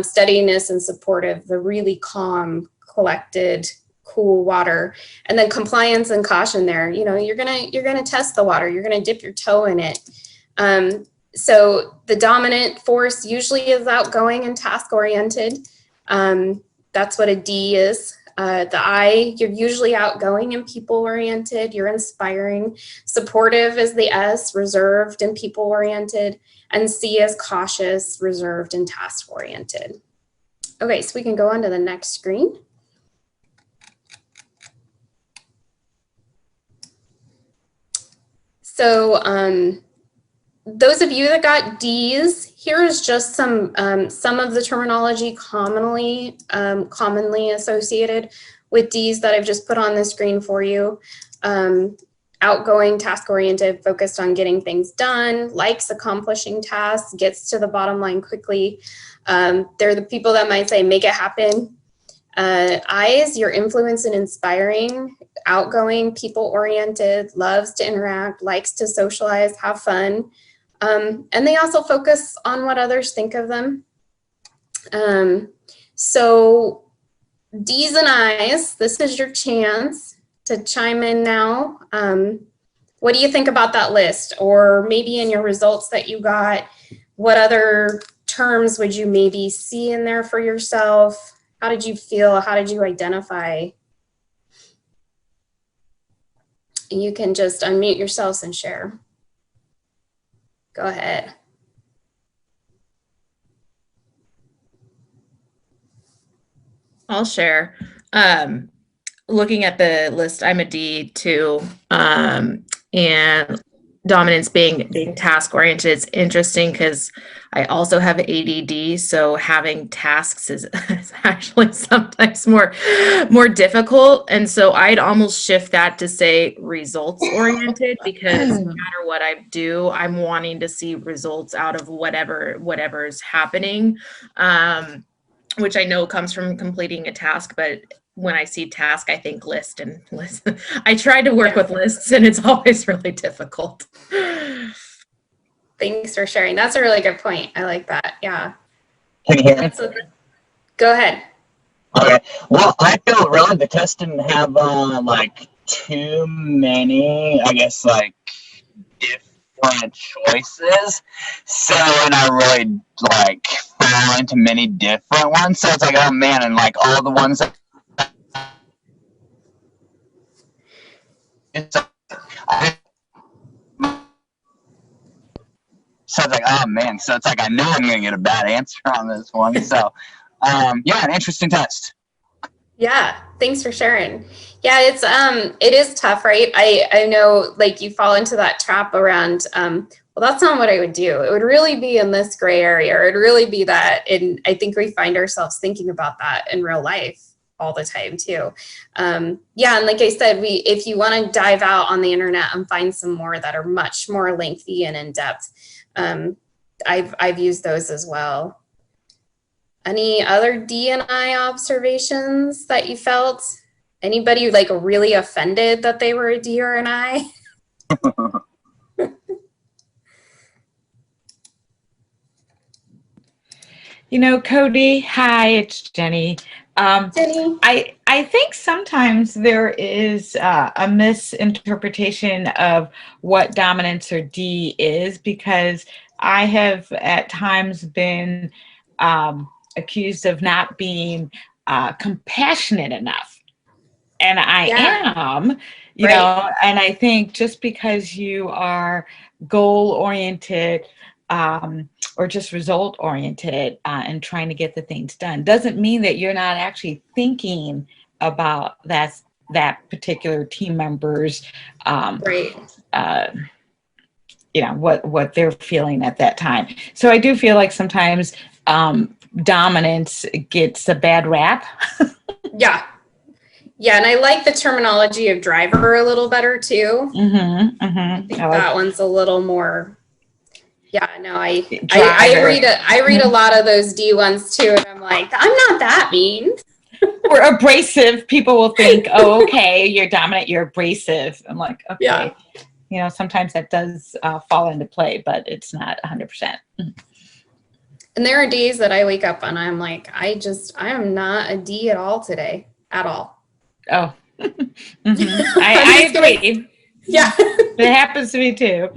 steadiness and supportive, the really calm, collected, cool water, and then compliance and caution there. You know, you're gonna test the water, you're gonna dip your toe in it. So the dominant force usually is outgoing and task oriented. That's what a D is. The I, you're usually outgoing and people oriented, you're inspiring. Supportive is the S, reserved and people oriented, and C is cautious, reserved, and task oriented. Okay, so we can go on to the next screen. So those of you that got D's, here is just some of the terminology commonly associated with D's that I've just put on the screen for you. Outgoing, task-oriented, focused on getting things done, likes accomplishing tasks, gets to the bottom line quickly. They're the people that might say, make it happen. I's, your influence and inspiring, outgoing, people-oriented, loves to interact, likes to socialize, have fun. And they also focus on what others think of them. So D's and I's, this is your chance to chime in now. What do you think about that list? Or maybe in your results that you got, what other terms would you maybe see in there for yourself? How did you feel? How did you identify? You can just unmute yourselves and share. Go ahead. I'll share. Looking at the list, I'm a D too. And dominance being task oriented, it's interesting because I also have ADD, so having tasks is actually sometimes more difficult. And so I'd almost shift that to say results oriented, because no matter what I do, I'm wanting to see results out of whatever is happening, which I know comes from completing a task, but when I see task, I think list. I try to work with lists, and it's always really difficult. Thanks for sharing. That's a really good point. I like that. Yeah. Can you hear me? Go ahead. Okay. Well, I feel really the test didn't have like too many, I guess, like different choices. So, and I really like fell into many different ones. So it's like, oh man, and like all the ones that So I was like, oh man. So it's like, I know I'm going to get a bad answer on this one. So yeah, an interesting test. Yeah, thanks for sharing. Yeah, it is tough, right? I know like you fall into that trap around well, that's not what I would do. It would really be in this gray area, or it'd really be that. And I think we find ourselves thinking about that in real life all the time too. Yeah, and like I said, if you want to dive out on the internet and find some more that are much more lengthy and in depth, I've used those as well. Any other D&I observations that you felt? Anybody like really offended that they were a D or an I? You know, Cody, hi, it's Jenny. Jenny? I think sometimes there is a misinterpretation of what dominance or D is, because I have at times been accused of not being compassionate enough. And I am, you know, and I think just because you are goal-oriented, or just result oriented and trying to get the things done doesn't mean that you're not actually thinking about that particular team member's you know, what they're feeling at that time. So I do feel like sometimes dominance gets a bad rap. Yeah, and I like the terminology of driver a little better too. I think that one's a little more. Yeah, no, I read a lot of those D ones too, and I'm like, I'm not that mean. Or abrasive. People will think, oh, okay, you're dominant, you're abrasive. I'm like, okay. Yeah. You know, sometimes that does fall into play, but it's not 100%. And there are days that I wake up and I'm like, I am not a D at all today, at all. Oh, I agree. Yeah, it happens to me too.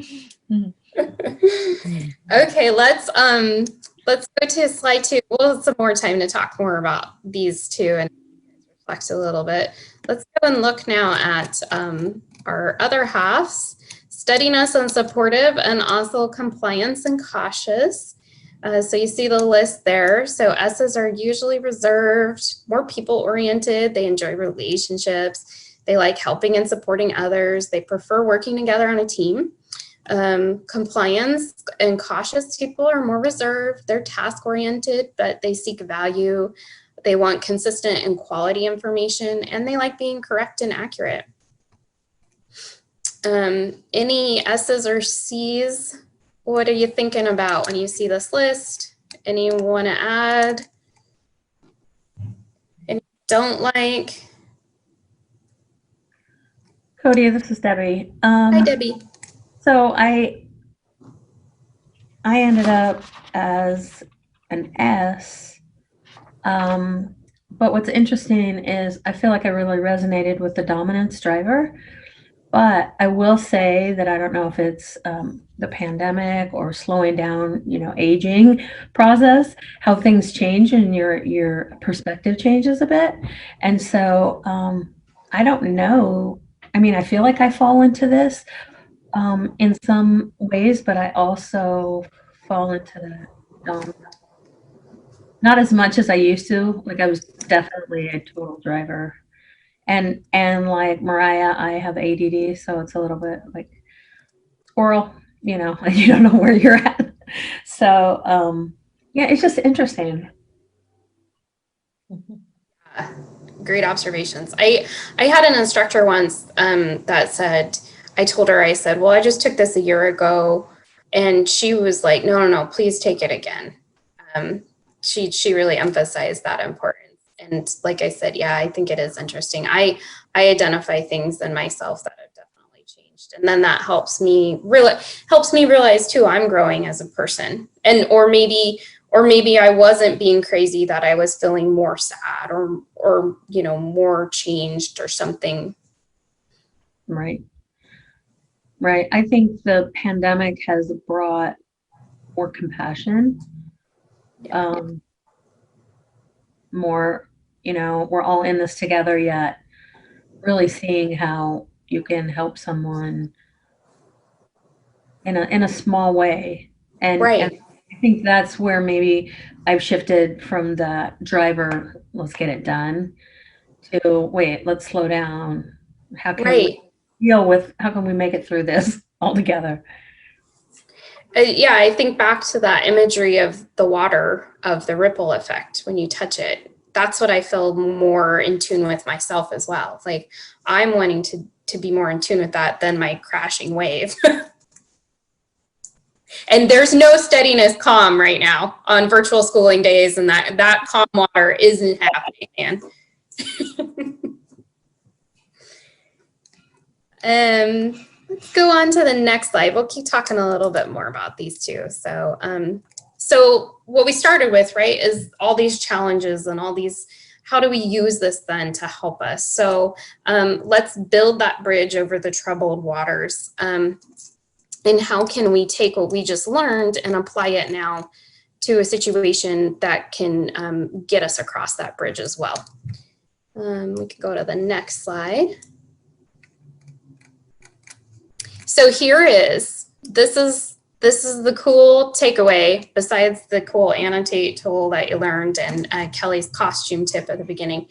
Okay, let's go to slide 2. We'll have some more time to talk more about these two and reflect a little bit. Let's go and look now at our other halves: steadiness and supportive, and also compliance and cautious. So you see the list there. So S's are usually reserved, more people-oriented. They enjoy relationships. They like helping and supporting others. They prefer working together on a team. Compliance and cautious people are more reserved. They're task-oriented, but they seek value. They want consistent and quality information, and they like being correct and accurate. Any S's or C's? What are you thinking about when you see this list? Any want to add? Any don't like? Cody, this is Debbie. Hi, Debbie. So I ended up as an S, but what's interesting is I feel like I really resonated with the dominance driver, but I will say that I don't know if it's the pandemic or slowing down, you know, aging process, how things change and your perspective changes a bit. And so I don't know. I mean, I feel like I fall into this in some ways, but I also fall into the not as much as I used to. Like I was definitely a total driver, and like Mariah, I have ADD, so it's a little bit like squirrel. You know, you don't know where you're at. So yeah, it's just interesting. Great observations. I had an instructor once that said, I told her, I said, well, I just took this a year ago. And she was like, no, please take it again. She really emphasized that importance. And like I said, yeah, I think it is interesting. I identify things in myself that have definitely changed. And then that helps me realize too, I'm growing as a person. And, or maybe I wasn't being crazy, that I was feeling more sad or, you know, more changed or something. Right. I think the pandemic has brought more compassion, more, you know, we're all in this together, yet really seeing how you can help someone in a small way, And, Right. and I think that's where maybe I've shifted from the driver, let's get it done, to wait, let's slow down. How can Right. how can we make it through this all together? Yeah, I think back to that imagery of the water, of the ripple effect when you touch it. That's what I feel more in tune with myself as well. Like I'm wanting to be more in tune with that than my crashing wave. And there's no steadiness calm right now on virtual schooling days, and that calm water isn't happening, man. Let's go on to the next slide. We'll keep talking a little bit more about these two. So, so what we started with, right, is all these challenges and all these, how do we use this then to help us? So let's build that bridge over the troubled waters. And how can we take what we just learned and apply it now to a situation that can get us across that bridge as well? We can go to the next slide. So here this is the cool takeaway besides the cool annotate tool that you learned and Kelly's costume tip at the beginning.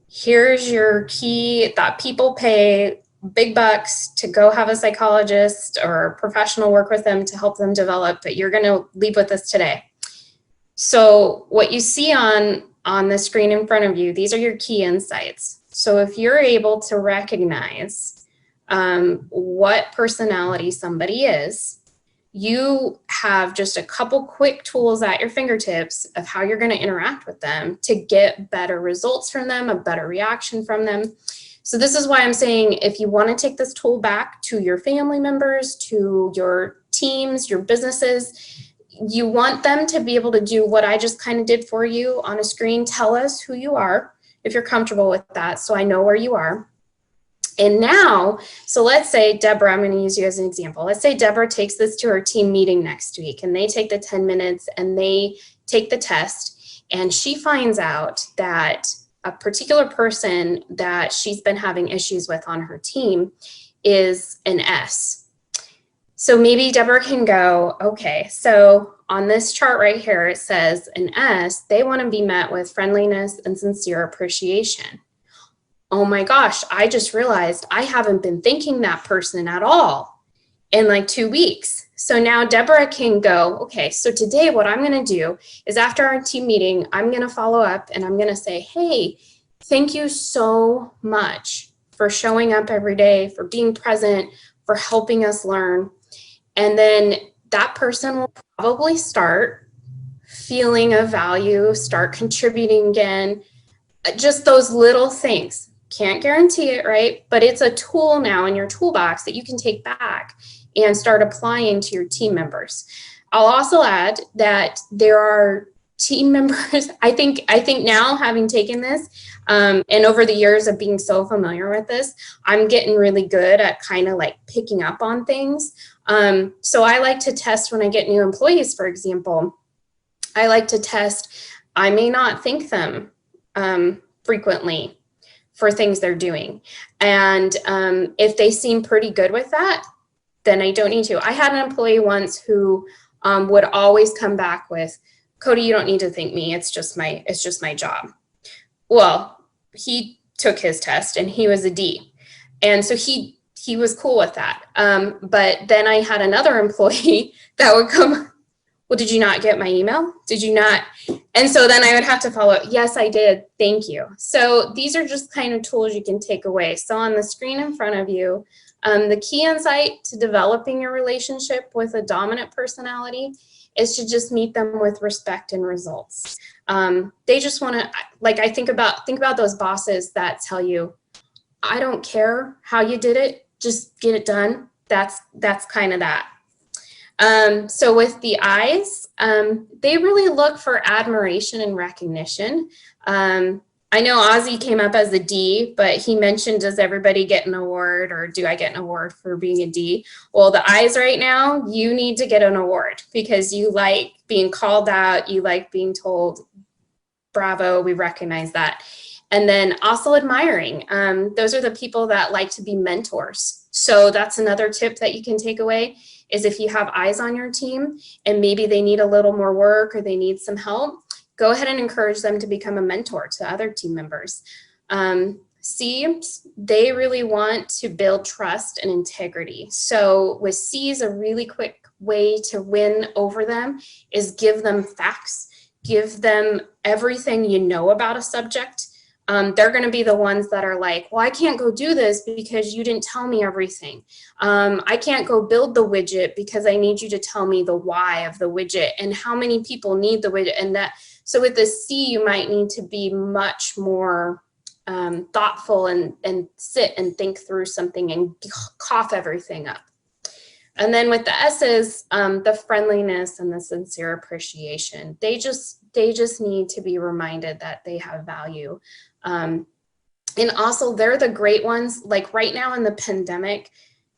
Here's your key that people pay big bucks to go have a psychologist or a professional work with them to help them develop, but you're going to leave with this today. So what you see on the screen in front of you, these are your key insights. So if you're able to recognize what personality somebody is, you have just a couple quick tools at your fingertips of how you're going to interact with them to get better results from them, a better reaction from them. So this is why I'm saying if you want to take this tool back to your family members, to your teams, your businesses, you want them to be able to do what I just kind of did for you on a screen. Tell us who you are, if you're comfortable with that, so I know where you are. And now, so let's say Deborah, I'm going to use you as an example. Let's say Deborah takes this to her team meeting next week and they take the 10 minutes and they take the test and she finds out that a particular person that she's been having issues with on her team is an S. So maybe Deborah can go, okay, so on this chart right here, it says an S, they want to be met with friendliness and sincere appreciation. Oh my gosh, I just realized I haven't been thanking that person at all in like 2 weeks. So now Deborah can go, okay, so today what I'm going to do is after our team meeting, I'm going to follow up and I'm going to say, hey, thank you so much for showing up every day, for being present, for helping us learn. And then that person will probably start feeling of value, start contributing again, just those little things. Can't guarantee it, right? But it's a tool now in your toolbox that you can take back and start applying to your team members. I'll also add that there are team members, I think now having taken this and over the years of being so familiar with this, I'm getting really good at kind of like picking up on things. So I like to test when I get new employees, for example. I like to test, I may not thank them frequently for things they're doing. And if they seem pretty good with that, then I don't need to. I had an employee once who would always come back with, Cody, you don't need to thank me. It's just my job. Well, he took his test and he was a D. And so he was cool with that. But then I had another employee that would come, well, did you not get my email? Did you not? And so then I would have to follow up. Yes, I did. Thank you. So these are just kind of tools you can take away. So on the screen in front of you, the key insight to developing your relationship with a dominant personality is to just meet them with respect and results. They just want to, like, I think about those bosses that tell you, I don't care how you did it, just get it done. That's kind of that. So with the I's, they really look for admiration and recognition. I know Ozzy came up as a D, but he mentioned, does everybody get an award or do I get an award for being a D? Well, the I's right now, you need to get an award because you like being called out. You like being told, bravo, we recognize that. And then also admiring. Those are the people that like to be mentors So that's another tip that you can take away, is if you have eyes on your team and maybe they need a little more work or they need some help, go ahead and encourage them to become a mentor to other team members. C's, they really want to build trust and integrity. So with C's, a really quick way to win over them is give them facts, give them everything you know about a subject. They're going to be the ones that are like, well, I can't go do this because you didn't tell me everything. I can't go build the widget because I need you to tell me the why of the widget and how many people need the widget and that. So with the C, you might need to be much more thoughtful and sit and think through something and cough everything up. And then with the S's, the friendliness and the sincere appreciation, they just need to be reminded that they have value. And also they're the great ones. Like right now in the pandemic,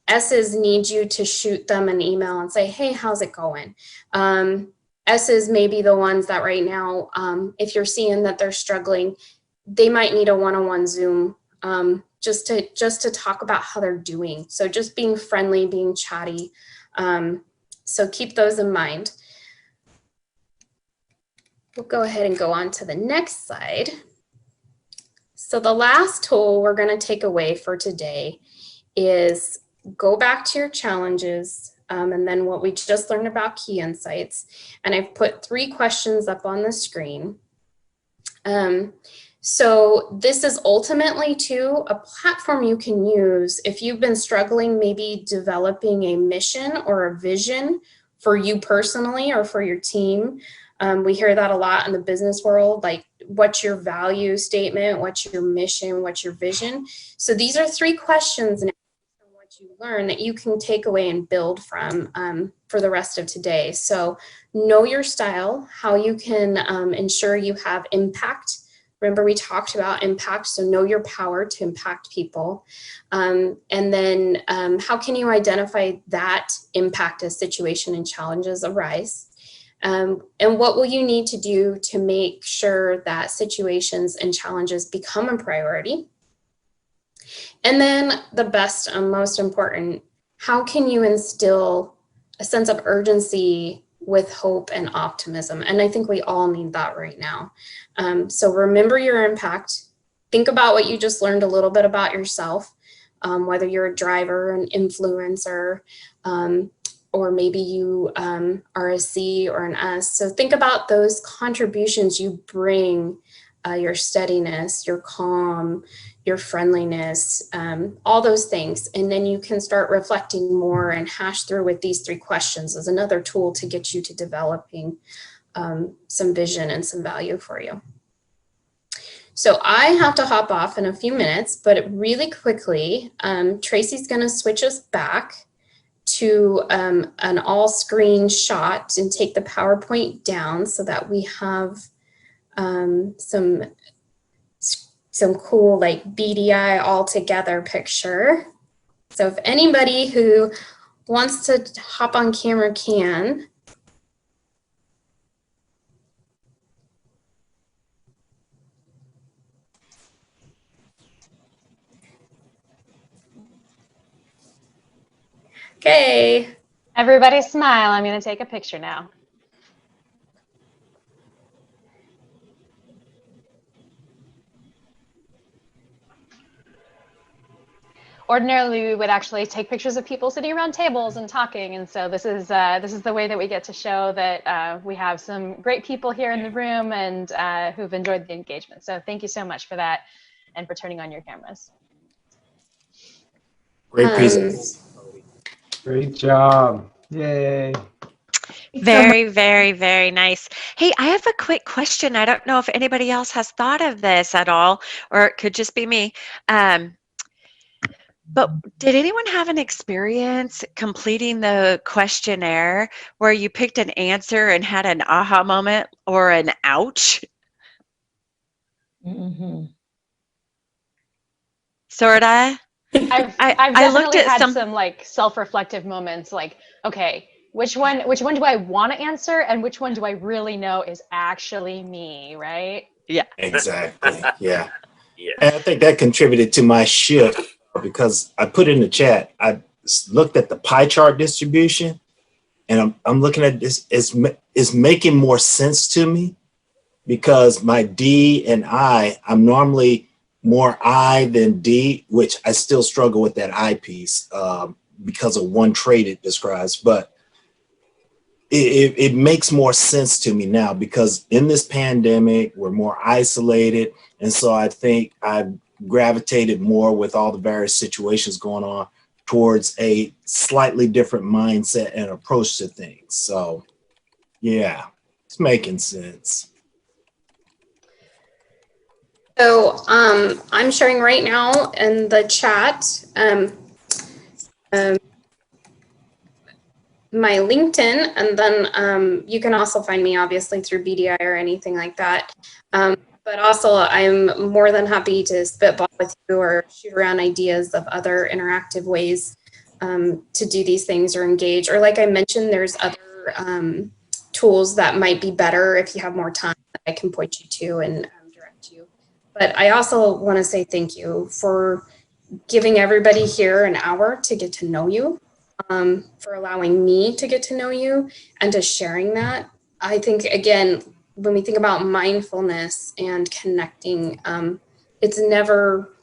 S's need you to shoot them an email and say, hey, how's it going? S's may be the ones that right now, if you're seeing that they're struggling, they might need a one-on-one Zoom just to talk about how they're doing. So just being friendly, being chatty. So keep those in mind. We'll go ahead and go on to the next slide. So the last tool we're going to take away for today is go back to your challenges and then what we just learned about key insights. And I've put 3 questions up on the screen. So this is ultimately too a platform you can use if you've been struggling maybe developing a mission or a vision for you personally or for your team. We hear that a lot in the business world, like what's your value statement, what's your mission, what's your vision. So these are 3 questions and what you learn that you can take away and build from for the rest of today. So know your style, how you can ensure you have impact. Remember, we talked about impact, so know your power to impact people. And then how can you identify that impact as situation and challenges arise? And what will you need to do to make sure that situations and challenges become a priority? And then the best and most important, how can you instill a sense of urgency with hope and optimism? And I think we all need that right now. So remember your impact. Think about what you just learned a little bit about yourself, whether you're a driver, an influencer, or maybe you are a C or an S. So think about those contributions you bring, your steadiness, your calm, your friendliness, all those things. And then you can start reflecting more and hash through with these 3 questions as another tool to get you to developing some vision and some value for you. So I have to hop off in a few minutes, but really quickly, Tracy's gonna switch us back to an all screen shot and take the PowerPoint down so that we have some cool like BDI all together picture. So if anybody who wants to hop on camera can. Okay. Everybody smile. I'm going to take a picture now. Ordinarily, we would actually take pictures of people sitting around tables and talking, and so this is the way that we get to show that we have some great people here in the room and who've enjoyed the engagement. So thank you so much for that and for turning on your cameras. Great presentation. Great job. Yay. Very, very, very nice. Hey, I have a quick question. I don't know if anybody else has thought of this at all, or it could just be me. But did anyone have an experience completing the questionnaire where you picked an answer and had an aha moment or an ouch? Mm-hmm. Sorta. I've definitely had some like self-reflective moments, like, okay, which one do I want to answer and which one do I really know is actually me, right? Yeah. Exactly. Yeah. And I think that contributed to my shift because I put in the chat, I looked at the pie chart distribution, and I'm looking at this, is making more sense to me, because my D and I'm normally more I than D, which I still struggle with that I piece because of one trait it describes, but it makes more sense to me now, because in this pandemic, we're more isolated. And so I think I've gravitated more with all the various situations going on towards a slightly different mindset and approach to things. So yeah, it's making sense. So I'm sharing right now in the chat my LinkedIn, and then you can also find me obviously through BDI or anything like that. But also I'm more than happy to spitball with you or shoot around ideas of other interactive ways to do these things or engage. Or like I mentioned, there's other tools that might be better if you have more time that I can point you to and direct you. But I also want to say thank you for giving everybody here an hour to get to know you, for allowing me to get to know you and to sharing that. I think, again, when we think about mindfulness and connecting, it's never,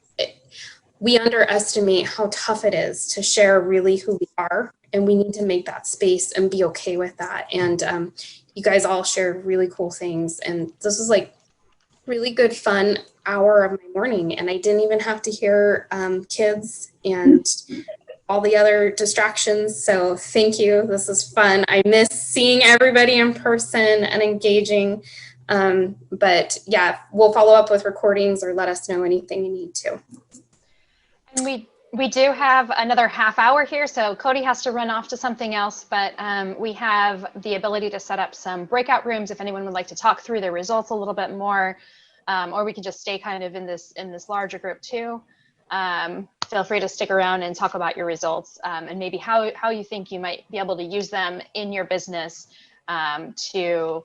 we underestimate how tough it is to share really who we are, and we need to make that space and be okay with that. And you guys all shared really cool things, and this was like really good fun hour of my morning, and I didn't even have to hear kids and all the other distractions. So thank you. This is fun. I miss seeing everybody in person and engaging. But yeah, we'll follow up with recordings or let us know anything you need to. And we do have another half hour here, so Cody has to run off to something else, but we have the ability to set up some breakout rooms if anyone would like to talk through their results a little bit more, or we can just stay kind of in this larger group too. Feel free to stick around and talk about your results and maybe how you think you might be able to use them in your business to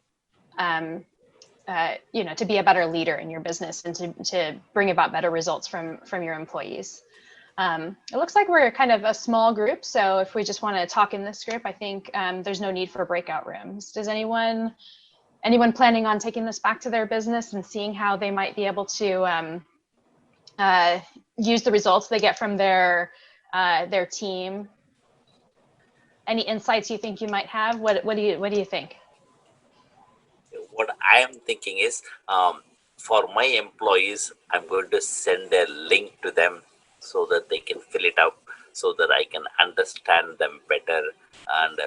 be a better leader in your business and to bring about better results from your employees. It looks like we're kind of a small group, so if we just want to talk in this group, I think there's no need for breakout rooms. Does anyone planning on taking this back to their business and seeing how they might be able to use the results they get from their team? Any insights you think you might have? What do you think? What I am thinking is, for my employees, I'm going to send a link to them so that they can fill it out, so that I can understand them better, and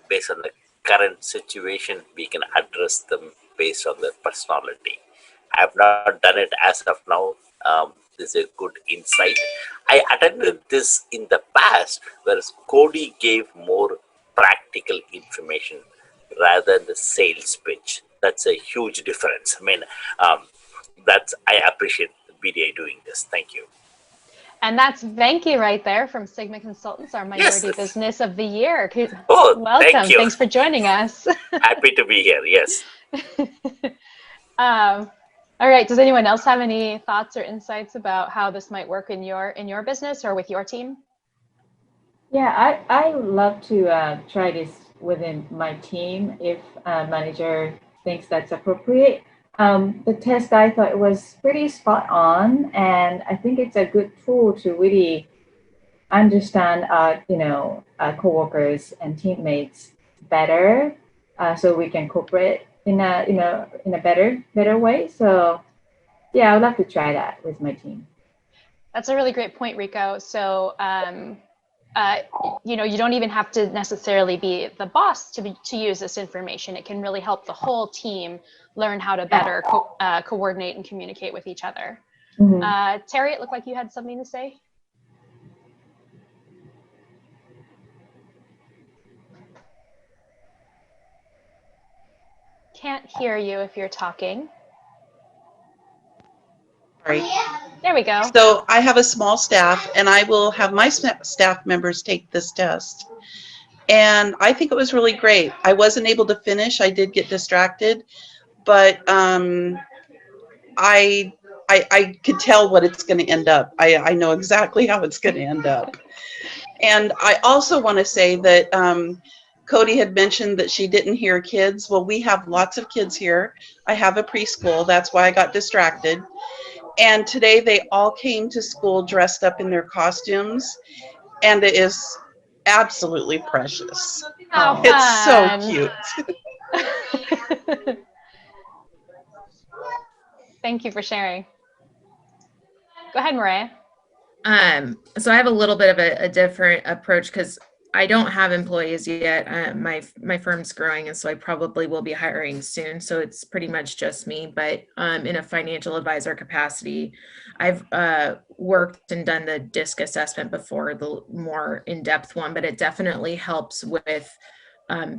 based on the current situation, we can address them based on their personality. I've not done it as of now. This is a good insight. I attended this in the past, whereas Cody gave more practical information rather than the sales pitch. That's a huge difference. I mean, I appreciate BDI doing this. Thank you. And that's Venki right there from Sigma Consultants, our Minority Business of the Year. Oh, welcome. Thank you. Thanks for joining us. Happy to be here. Yes. All right. Does anyone else have any thoughts or insights about how this might work in your business or with your team? Yeah, I would love to try this within my team if a manager thinks that's appropriate. The test, I thought it was pretty spot on, and I think it's a good tool to really understand coworkers and teammates better, so we can cooperate in a better way. So yeah, I would love to try that with my team. That's a really great point, Rico. So you don't even have to necessarily be the boss to use this information. It can really help the whole team learn how to better coordinate and communicate with each other. Mm-hmm. Terry, it looked like you had something to say. Can't hear you if you're talking. Sorry. There we go. So I have a small staff, and I will have my staff members take this test. And I think it was really great. I wasn't able to finish. I did get distracted, but I I could tell what it's going to end up. I know exactly how it's going to end up. And I also want to say that Cody had mentioned that she didn't hear kids. Well, we have lots of kids here. I have a preschool. That's why I got distracted. And today they all came to school dressed up in their costumes. And it is absolutely precious. How It's so fun. cute. Thank you for sharing. Go ahead, Mariah. So I have a little bit of a different approach because I don't have employees yet. My firm's growing, and so I probably will be hiring soon. So it's pretty much just me. But in a financial advisor capacity, I've worked and done the DISC assessment before, the more in-depth one. But it definitely helps with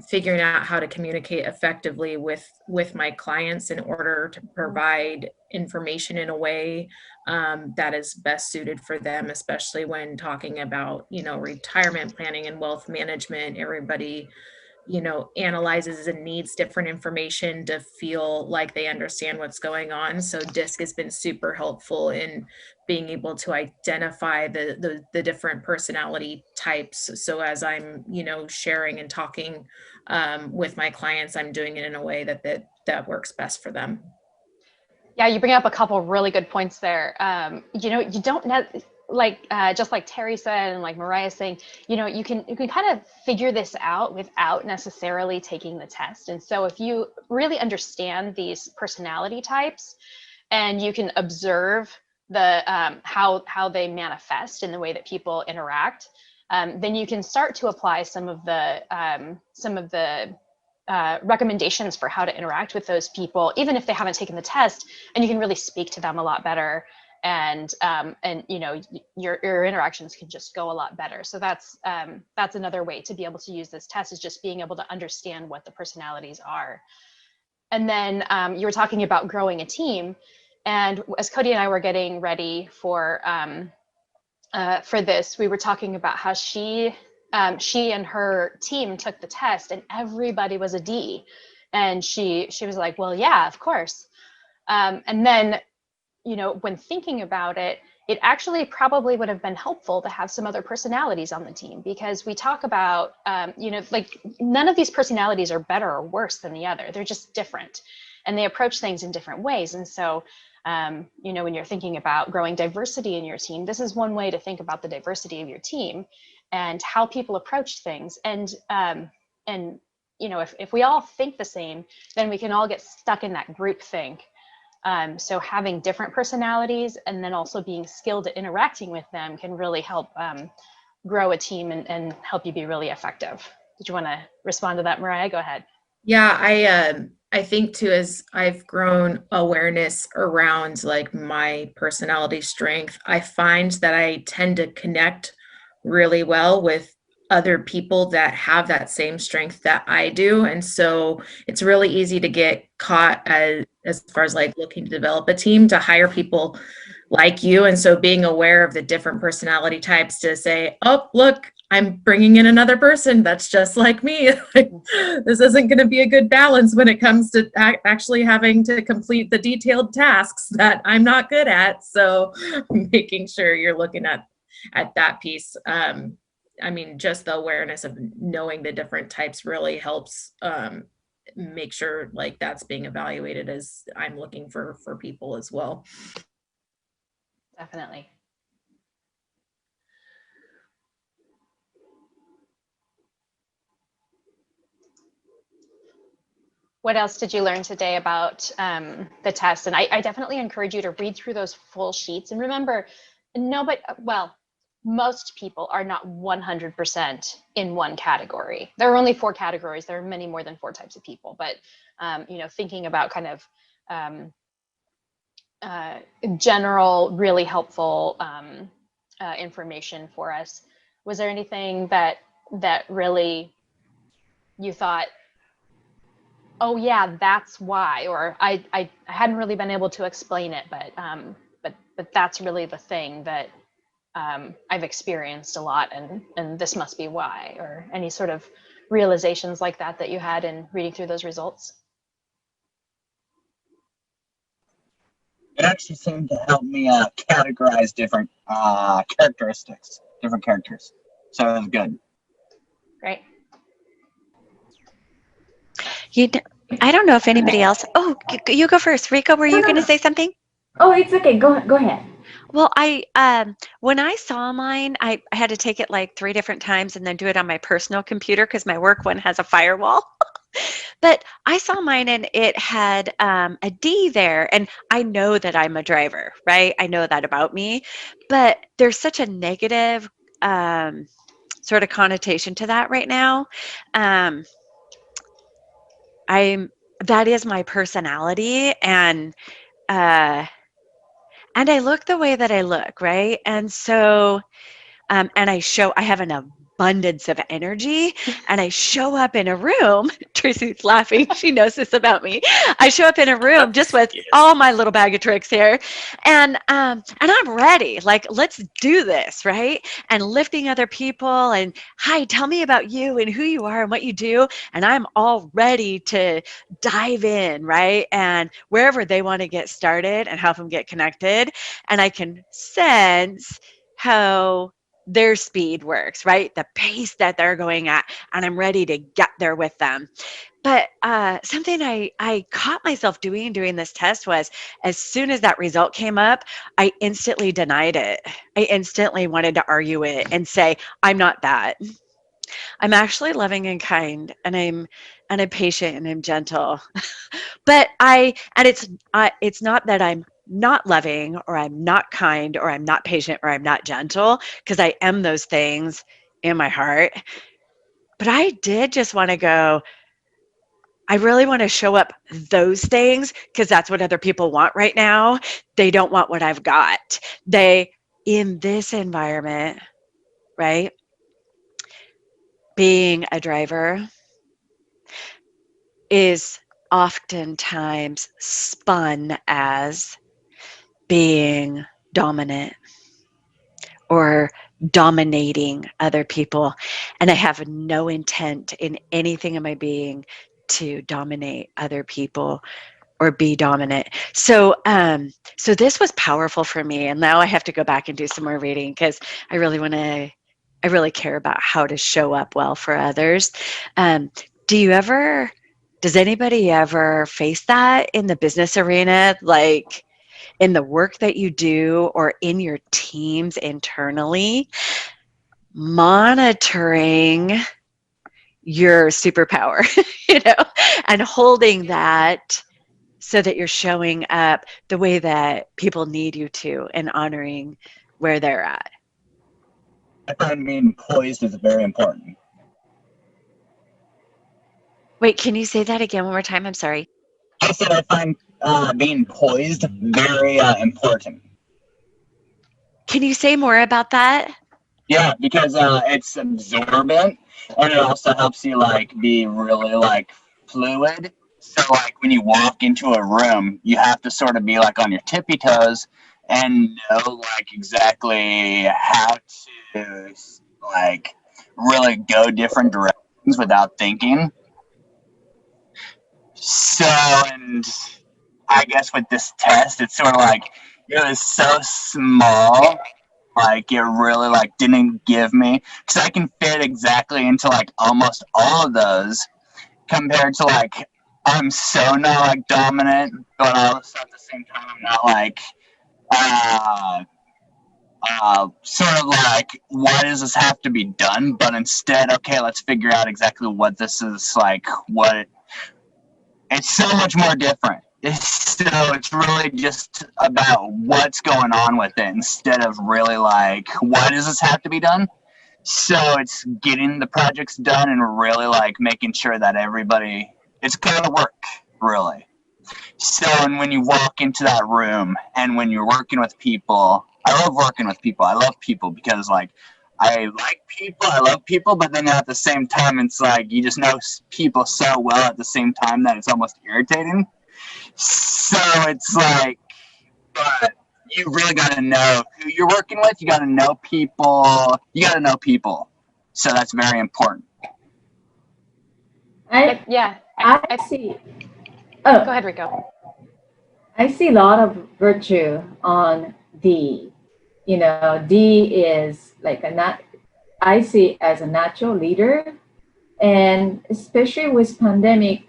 figuring out how to communicate effectively with my clients in order to provide information in a way that is best suited for them, especially when talking about, retirement planning and wealth management. Everybody, analyzes and needs different information to feel like they understand what's going on. So DISC has been super helpful in being able to identify the different personality types. So as I'm, sharing and talking with my clients, I'm doing it in a way that works best for them. Yeah, you bring up a couple really good points there. You don't just like Terry said, and like Mariah saying, you can kind of figure this out without necessarily taking the test. And so if you really understand these personality types, and you can observe the how they manifest in the way that people interact, then you can start to apply some of the recommendations for how to interact with those people, even if they haven't taken the test, and you can really speak to them a lot better. And your interactions can just go a lot better. So that's another way to be able to use this test, is just being able to understand what the personalities are. And then you were talking about growing a team, and as Cody and I were getting ready for this, we were talking about how she and her team took the test, and everybody was a D, and she was like, well, yeah, of course. And then, when thinking about it, it actually probably would have been helpful to have some other personalities on the team, because we talk about, none of these personalities are better or worse than the other. They're just different, and they approach things in different ways. And so, when you're thinking about growing diversity in your team, this is one way to think about the diversity of your team and how people approach things. And if we all think the same, then we can all get stuck in that group think. So having different personalities and then also being skilled at interacting with them can really help grow a team and help you be really effective. Did you want to respond to that, Mariah? Go ahead. Yeah, I think too, as I've grown awareness around like my personality strength, I find that I tend to connect really well with other people that have that same strength that I do. And so it's really easy to get caught as far as like looking to develop a team, to hire people like you. And so being aware of the different personality types to say, oh, look, I'm bringing in another person that's just like me. This isn't going to be a good balance when it comes to actually having to complete the detailed tasks that I'm not good at. So making sure you're looking at that piece. Just the awareness of knowing the different types really helps make sure like that's being evaluated as I'm looking for people as well. Definitely. What else did you learn today about the test? And I definitely encourage you to read through those full sheets. And remember, most people are not 100% in one category. There are only 4 categories. There are many more than 4 types of people. But, thinking about kind of general, really helpful information for us. Was there anything that really you thought, oh yeah, that's why, or I hadn't really been able to explain it, but that's really the thing that I've experienced a lot, and this must be why, or any sort of realizations like that you had in reading through those results? it actually seemed to help me categorize different characteristics, different characters. So it was good. Great. I don't know if anybody else. Oh, you go first. Rico, were you going to say something? Oh, it's okay. Go ahead. Well, when I saw mine, I had to take it like 3 different times and then do it on my personal computer because my work one has a firewall. But I saw mine and it had a D there, and I know that I'm a driver, right? I know that about me, but there's such a negative sort of connotation to that right now. That is my personality, and I look the way that I look, right? And so, and I have an abundance of energy, and I show up in a room. Tracy's laughing. She knows this about me. I show up in a room just with all my little bag of tricks here, and I'm ready. Like, let's do this, right? And lifting other people, and hi, tell me about you and who you are and what you do, and I'm all ready to dive in, right? And wherever they want to get started and help them get connected, and I can sense how their speed works, right? The pace that they're going at, and I'm ready to get there with them. But something I caught myself doing during this test was, as soon as that result came up, I instantly denied it. I instantly wanted to argue it and say, I'm not that. I'm actually loving and kind, and I'm patient, and I'm gentle. But it's not that I'm not loving, or I'm not kind, or I'm not patient, or I'm not gentle, because I am those things in my heart. But I did just want to go, I really want to show up those things, because that's what other people want right now. They don't want what I've got. In this environment, right? Being a driver is oftentimes spun as being dominant or dominating other people. And I have no intent in anything in my being to dominate other people or be dominant. So this was powerful for me. And now I have to go back and do some more reading, because I really care about how to show up well for others. Does anybody ever face that in the business arena, like in the work that you do or in your teams internally, monitoring your superpower, and holding that so that you're showing up the way that people need you to, and honoring where they're at? I find being poised is very important. Wait, can you say that again one more time? I'm sorry. I said I find being poised very important. Can you say more about that? Yeah, because it's absorbent, and it also helps you be really fluid. So when you walk into a room, you have to sort of be on your tippy toes and know exactly how to really go different directions without thinking. So, and I guess with this test, it's sort of it was so small, it really didn't give me, because I can fit exactly into almost all of those, compared to I'm so not dominant, but also at the same time I'm not sort of why does this have to be done? But instead, okay, let's figure out exactly what this is it's so much more different. It's really just about what's going on with it, instead of really why does this have to be done? So it's getting the projects done and really making sure that everybody, it's gonna work, really. So, and when you walk into that room and when you're working with people, I love working with people. I love people because I like people, I love people, but then at the same time, it's you just know people so well at the same time that it's almost irritating. So it's but you really got to know who you're working with. You got to know people. So that's very important. I see. Oh, go ahead, Rico. I see a lot of virtue on D. You know, D is like I see it as a natural leader. And especially with pandemic,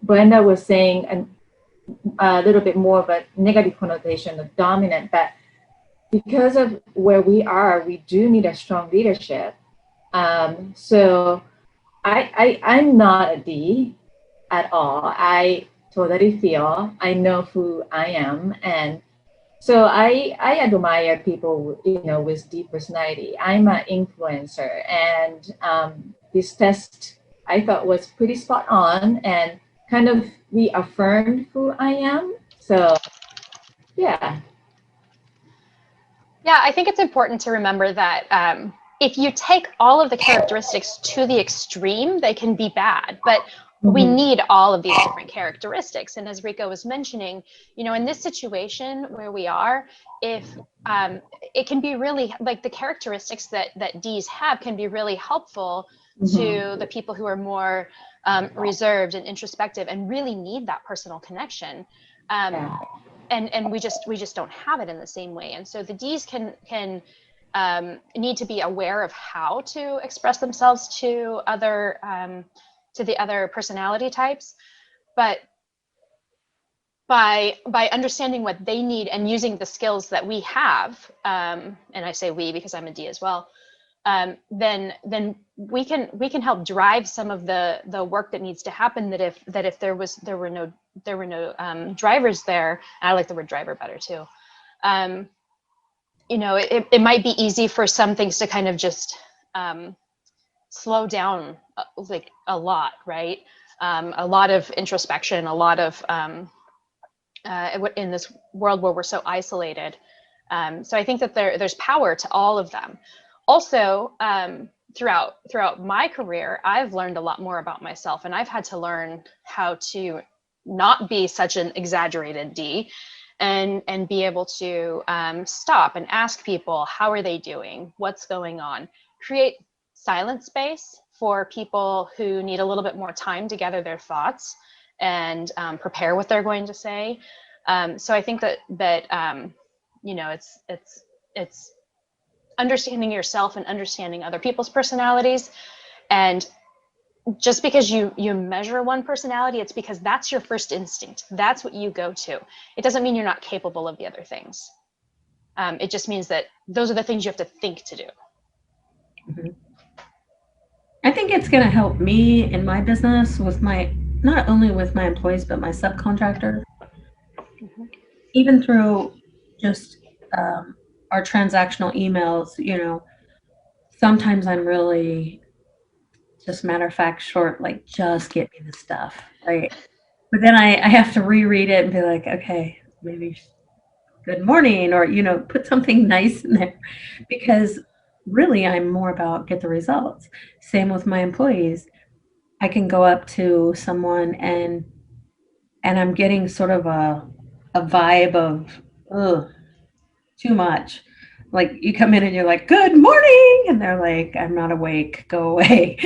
Brenda was saying a little bit more of a negative connotation of dominant, but because of where we are, we do need a strong leadership. So I'm not a D at all. I totally feel, I know who I am. And so I admire people, you know, with deep personality. I'm an influencer, and this test I thought was pretty spot on and kind of reaffirmed who I am. So yeah. Yeah, I think it's important to remember that if you take all of the characteristics to the extreme, they can be bad. But we need all of these different characteristics. And as Rico was mentioning, you know, in this situation where we are, if it can be really, like, the characteristics that Ds have can be really helpful to the people who are more reserved and introspective and really need that personal connection. And we just don't have it in the same way. And so the Ds can need to be aware of how to express themselves to the other personality types, but by understanding what they need and using the skills that we have, and I say we because I'm a D as well, then we can help drive some of the work that needs to happen. That if there were no drivers there, and I like the word driver better too. You know, it might be easy for some things to kind of just slow down like a lot, right? A lot of introspection, a lot of in this world where we're so isolated. So I think that there's power to all of them. Also, throughout my career, I've learned a lot more about myself, and I've had to learn how to not be such an exaggerated D, and be able to stop and ask people, how are they doing? What's going on? Create silent space for people who need a little bit more time to gather their thoughts and prepare what they're going to say. So I think that you know, it's understanding yourself and understanding other people's personalities. And just because you measure one personality, it's because that's your first instinct. That's what you go to. It doesn't mean you're not capable of the other things. It just means that those are the things you have to think to do. I think it's going to help me in my business with not only with my employees, but my subcontractor. Even through just our transactional emails, you know, sometimes I'm really just matter of fact short, like, just get me the stuff, right? But then I have to reread it and be like, okay, maybe good morning, or, you know, put something nice in there, because really I'm more about get the results. Same with my employees. I can go up to someone and I'm getting sort of a vibe of too much. Like, you come in and you're like, good morning, and they're like, I'm not awake, go away.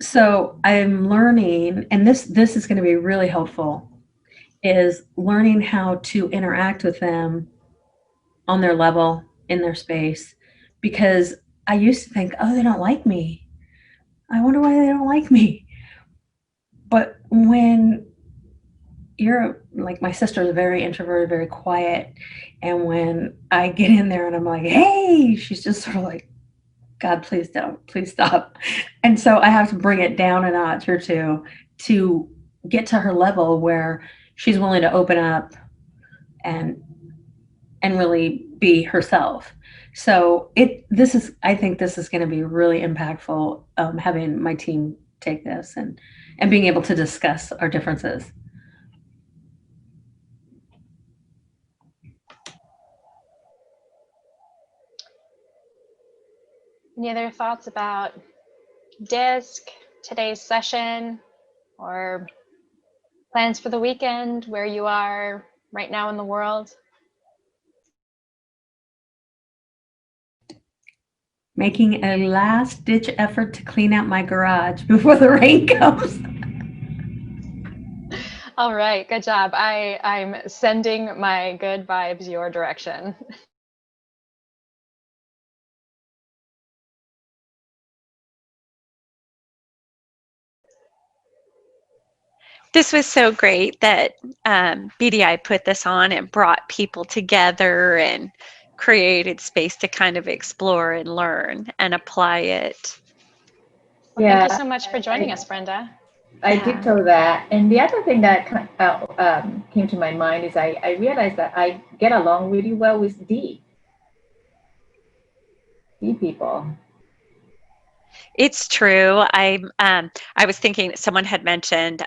So I'm learning, and this is going to be really helpful, is learning how to interact with them on their level, in their space, because I used to think, oh, they don't like me. I wonder why they don't like me. But when you're like, my sister is very introverted, very quiet. And when I get in there and I'm like, hey, she's just sort of like, God, please don't, please stop. And so I have to bring it down a notch or two to get to her level where she's willing to open up and really be herself. So I think this is going to be really impactful, having my team take this and being able to discuss our differences. Any other thoughts about DISC, today's session, or plans for the weekend, where you are right now in the world? Making a last-ditch effort to clean out my garage before the rain comes. All right, good job. I'm sending my good vibes your direction. This was so great that BDI put this on and brought people together and created space to kind of explore and learn and apply it. Well, Yeah, thank you so much for joining us, Brenda. I ditto that. And the other thing that came to my mind is I realized that I get along really well with D people. It's true. I was thinking someone had mentioned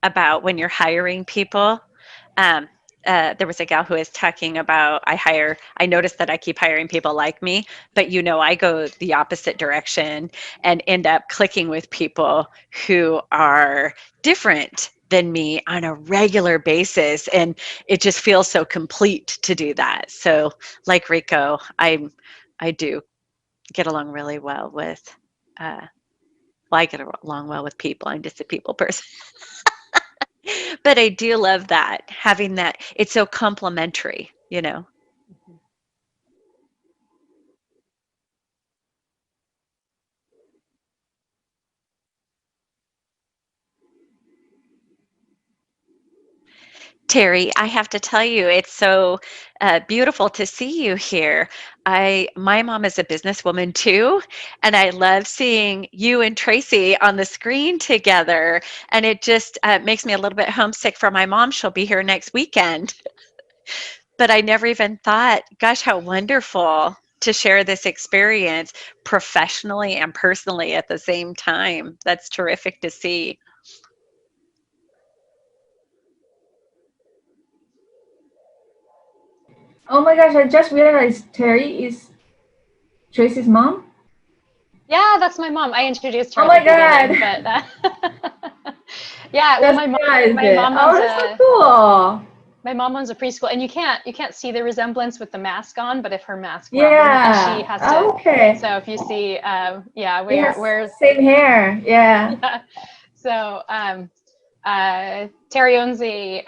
about when you're hiring people. There was a gal who was talking about I noticed that I keep hiring people like me, but I go the opposite direction and end up clicking with people who are different than me on a regular basis. And it just feels so complete to do that. So like Rico, I do get along really well with I get along well with people. I'm just a people person. But I do love that, having that. It's so complimentary, Terry, I have to tell you, it's so beautiful to see you here. My mom is a businesswoman too, and I love seeing you and Tracy on the screen together. And it just makes me a little bit homesick for my mom. She'll be here next weekend. But I never even thought, gosh, how wonderful to share this experience professionally and personally at the same time. That's terrific to see. Oh my gosh, I just realized Terry is Tracy's mom. Yeah, that's my mom. I introduced her. Oh my at the beginning, but yeah, well, my mom owns that's so cool. My mom owns a preschool, and you can't see the resemblance with the mask on, but if her mask Yeah. she has to. Okay. So if you see, we're same hair. Yeah. Yeah. So Terry owns a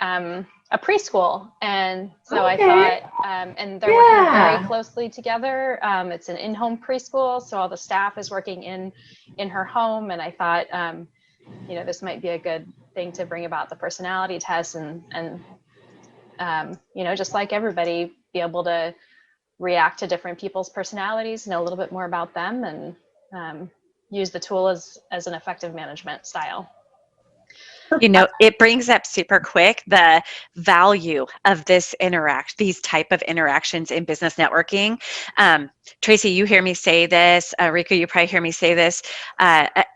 preschool, and so I thought, and they're working very closely together. It's an in-home preschool, so all the staff is working in her home, and I thought, this might be a good thing to bring about the personality test, and just like everybody, be able to react to different people's personalities, know a little bit more about them, and use the tool as an effective management style. It brings up super quick the value of these type of interactions in business networking. Tracy, you hear me say this. Rico, you probably hear me say this.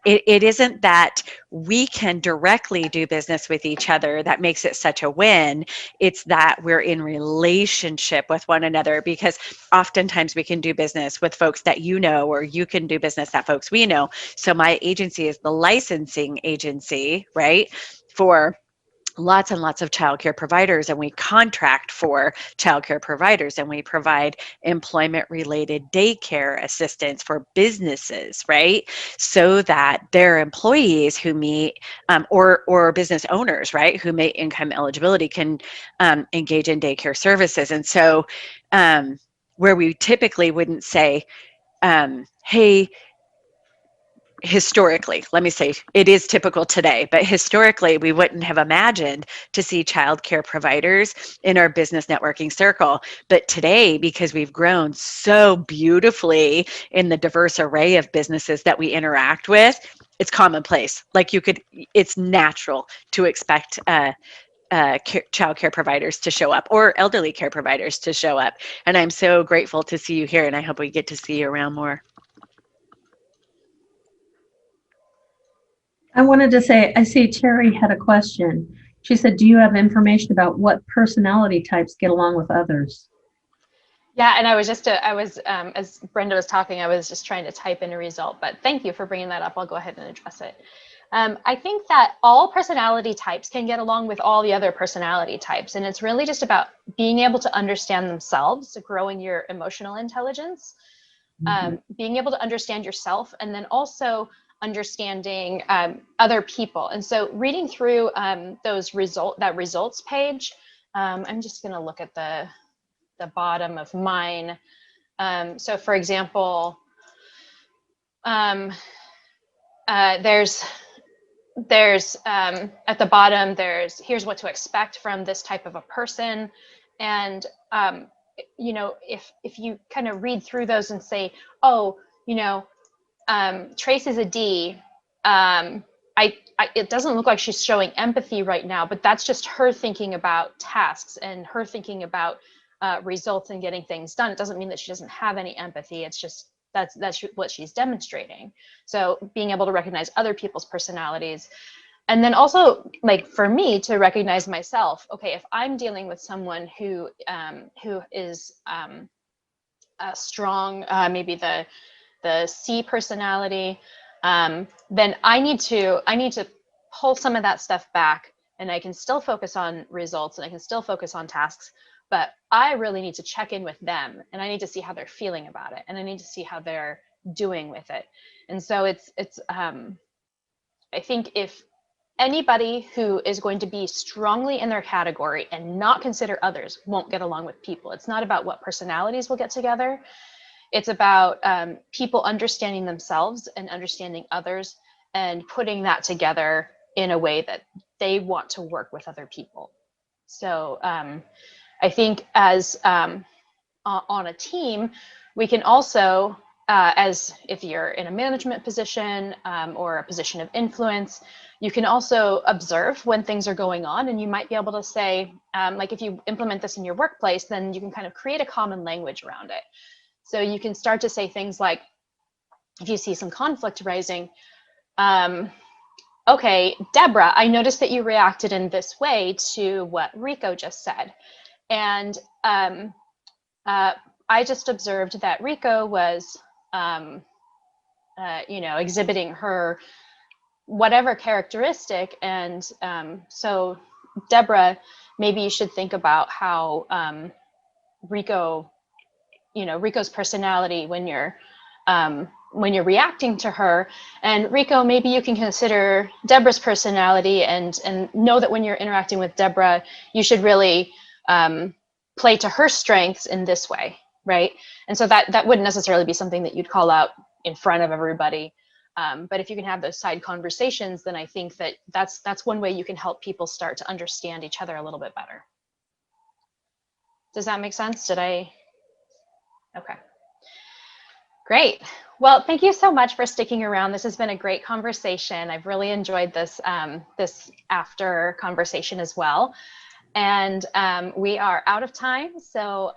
It isn't that we can directly do business with each other that makes it such a win. It's that we're in relationship with one another, because oftentimes we can do business with folks that or you can do business that folks we know. So my agency is the licensing agency, right, for lots and lots of childcare providers, and we contract for childcare providers, and we provide employment-related daycare assistance for businesses, right? So that their employees who meet, or business owners, right, who meet income eligibility can engage in daycare services. And so, where we typically wouldn't say, hey, historically, let me say, it is typical today, but historically we wouldn't have imagined to see childcare providers in our business networking circle. But today, because we've grown so beautifully in the diverse array of businesses that we interact with, it's commonplace. It's natural to expect child care providers to show up, or elderly care providers to show up. And I'm so grateful to see you here, and I hope we get to see you around more. I wanted to say, I see Terry had a question. She said, do you have information about what personality types get along with others? Yeah, and I was as Brenda was talking, I was just trying to type in a result, but thank you for bringing that up. I'll go ahead and address it. I think that all personality types can get along with all the other personality types, and it's really just about being able to understand themselves, growing your emotional intelligence, being able to understand yourself, and then also understanding other people. And so reading through that results page, I'm just going to look at the bottom of mine. So for example, there's at the bottom, here's what to expect from this type of a person. And, you know, if you kind of read through those and say, oh, you know, Trace is a D. It doesn't look like she's showing empathy right now, but that's just her thinking about tasks and her thinking about results and getting things done. It doesn't mean that she doesn't have any empathy. It's just that's what she's demonstrating. So being able to recognize other people's personalities, and then also, like, for me to recognize myself. Okay, if I'm dealing with someone who is a strong, maybe the C personality, then I need to pull some of that stuff back, and I can still focus on results and I can still focus on tasks, but I really need to check in with them, and I need to see how they're feeling about it, and I need to see how they're doing with it. And so it's I think if anybody who is going to be strongly in their category and not consider others won't get along with people. It's not about what personalities will get together. It's about people understanding themselves and understanding others and putting that together in a way that they want to work with other people. So I think as on a team, we can also, as if you're in a management position or a position of influence, you can also observe when things are going on, and you might be able to say, like if you implement this in your workplace, then you can kind of create a common language around it. So you can start to say things like, if you see some conflict rising, okay, Deborah, I noticed that you reacted in this way to what Rico just said. And I just observed that Rico was, you know, exhibiting her whatever characteristic. And so Deborah, maybe you should think about how Rico, you know, Rico's personality when you're reacting to her, and Rico, maybe you can consider Deborah's personality and know that when you're interacting with Deborah, you should really play to her strengths in this way, right? And so that wouldn't necessarily be something that you'd call out in front of everybody. But if you can have those side conversations, then I think that's one way you can help people start to understand each other a little bit better. Does that make sense? Did I? Okay. Great. Well, thank you so much for sticking around. This has been a great conversation. I've really enjoyed this this after conversation as well. And we are out of time, so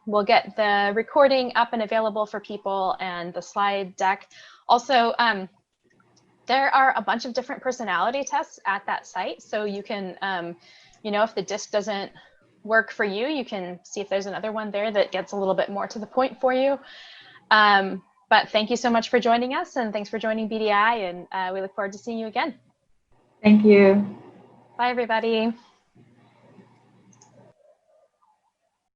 we'll get the recording up and available for people and the slide deck. Also, there are a bunch of different personality tests at that site, so you can, you know, if the DISC doesn't work for you, you can see if there's another one there that gets a little bit more to the point for you. But thank you so much for joining us, and thanks for joining BDI, and we look forward to seeing you again. Thank you. Bye, everybody.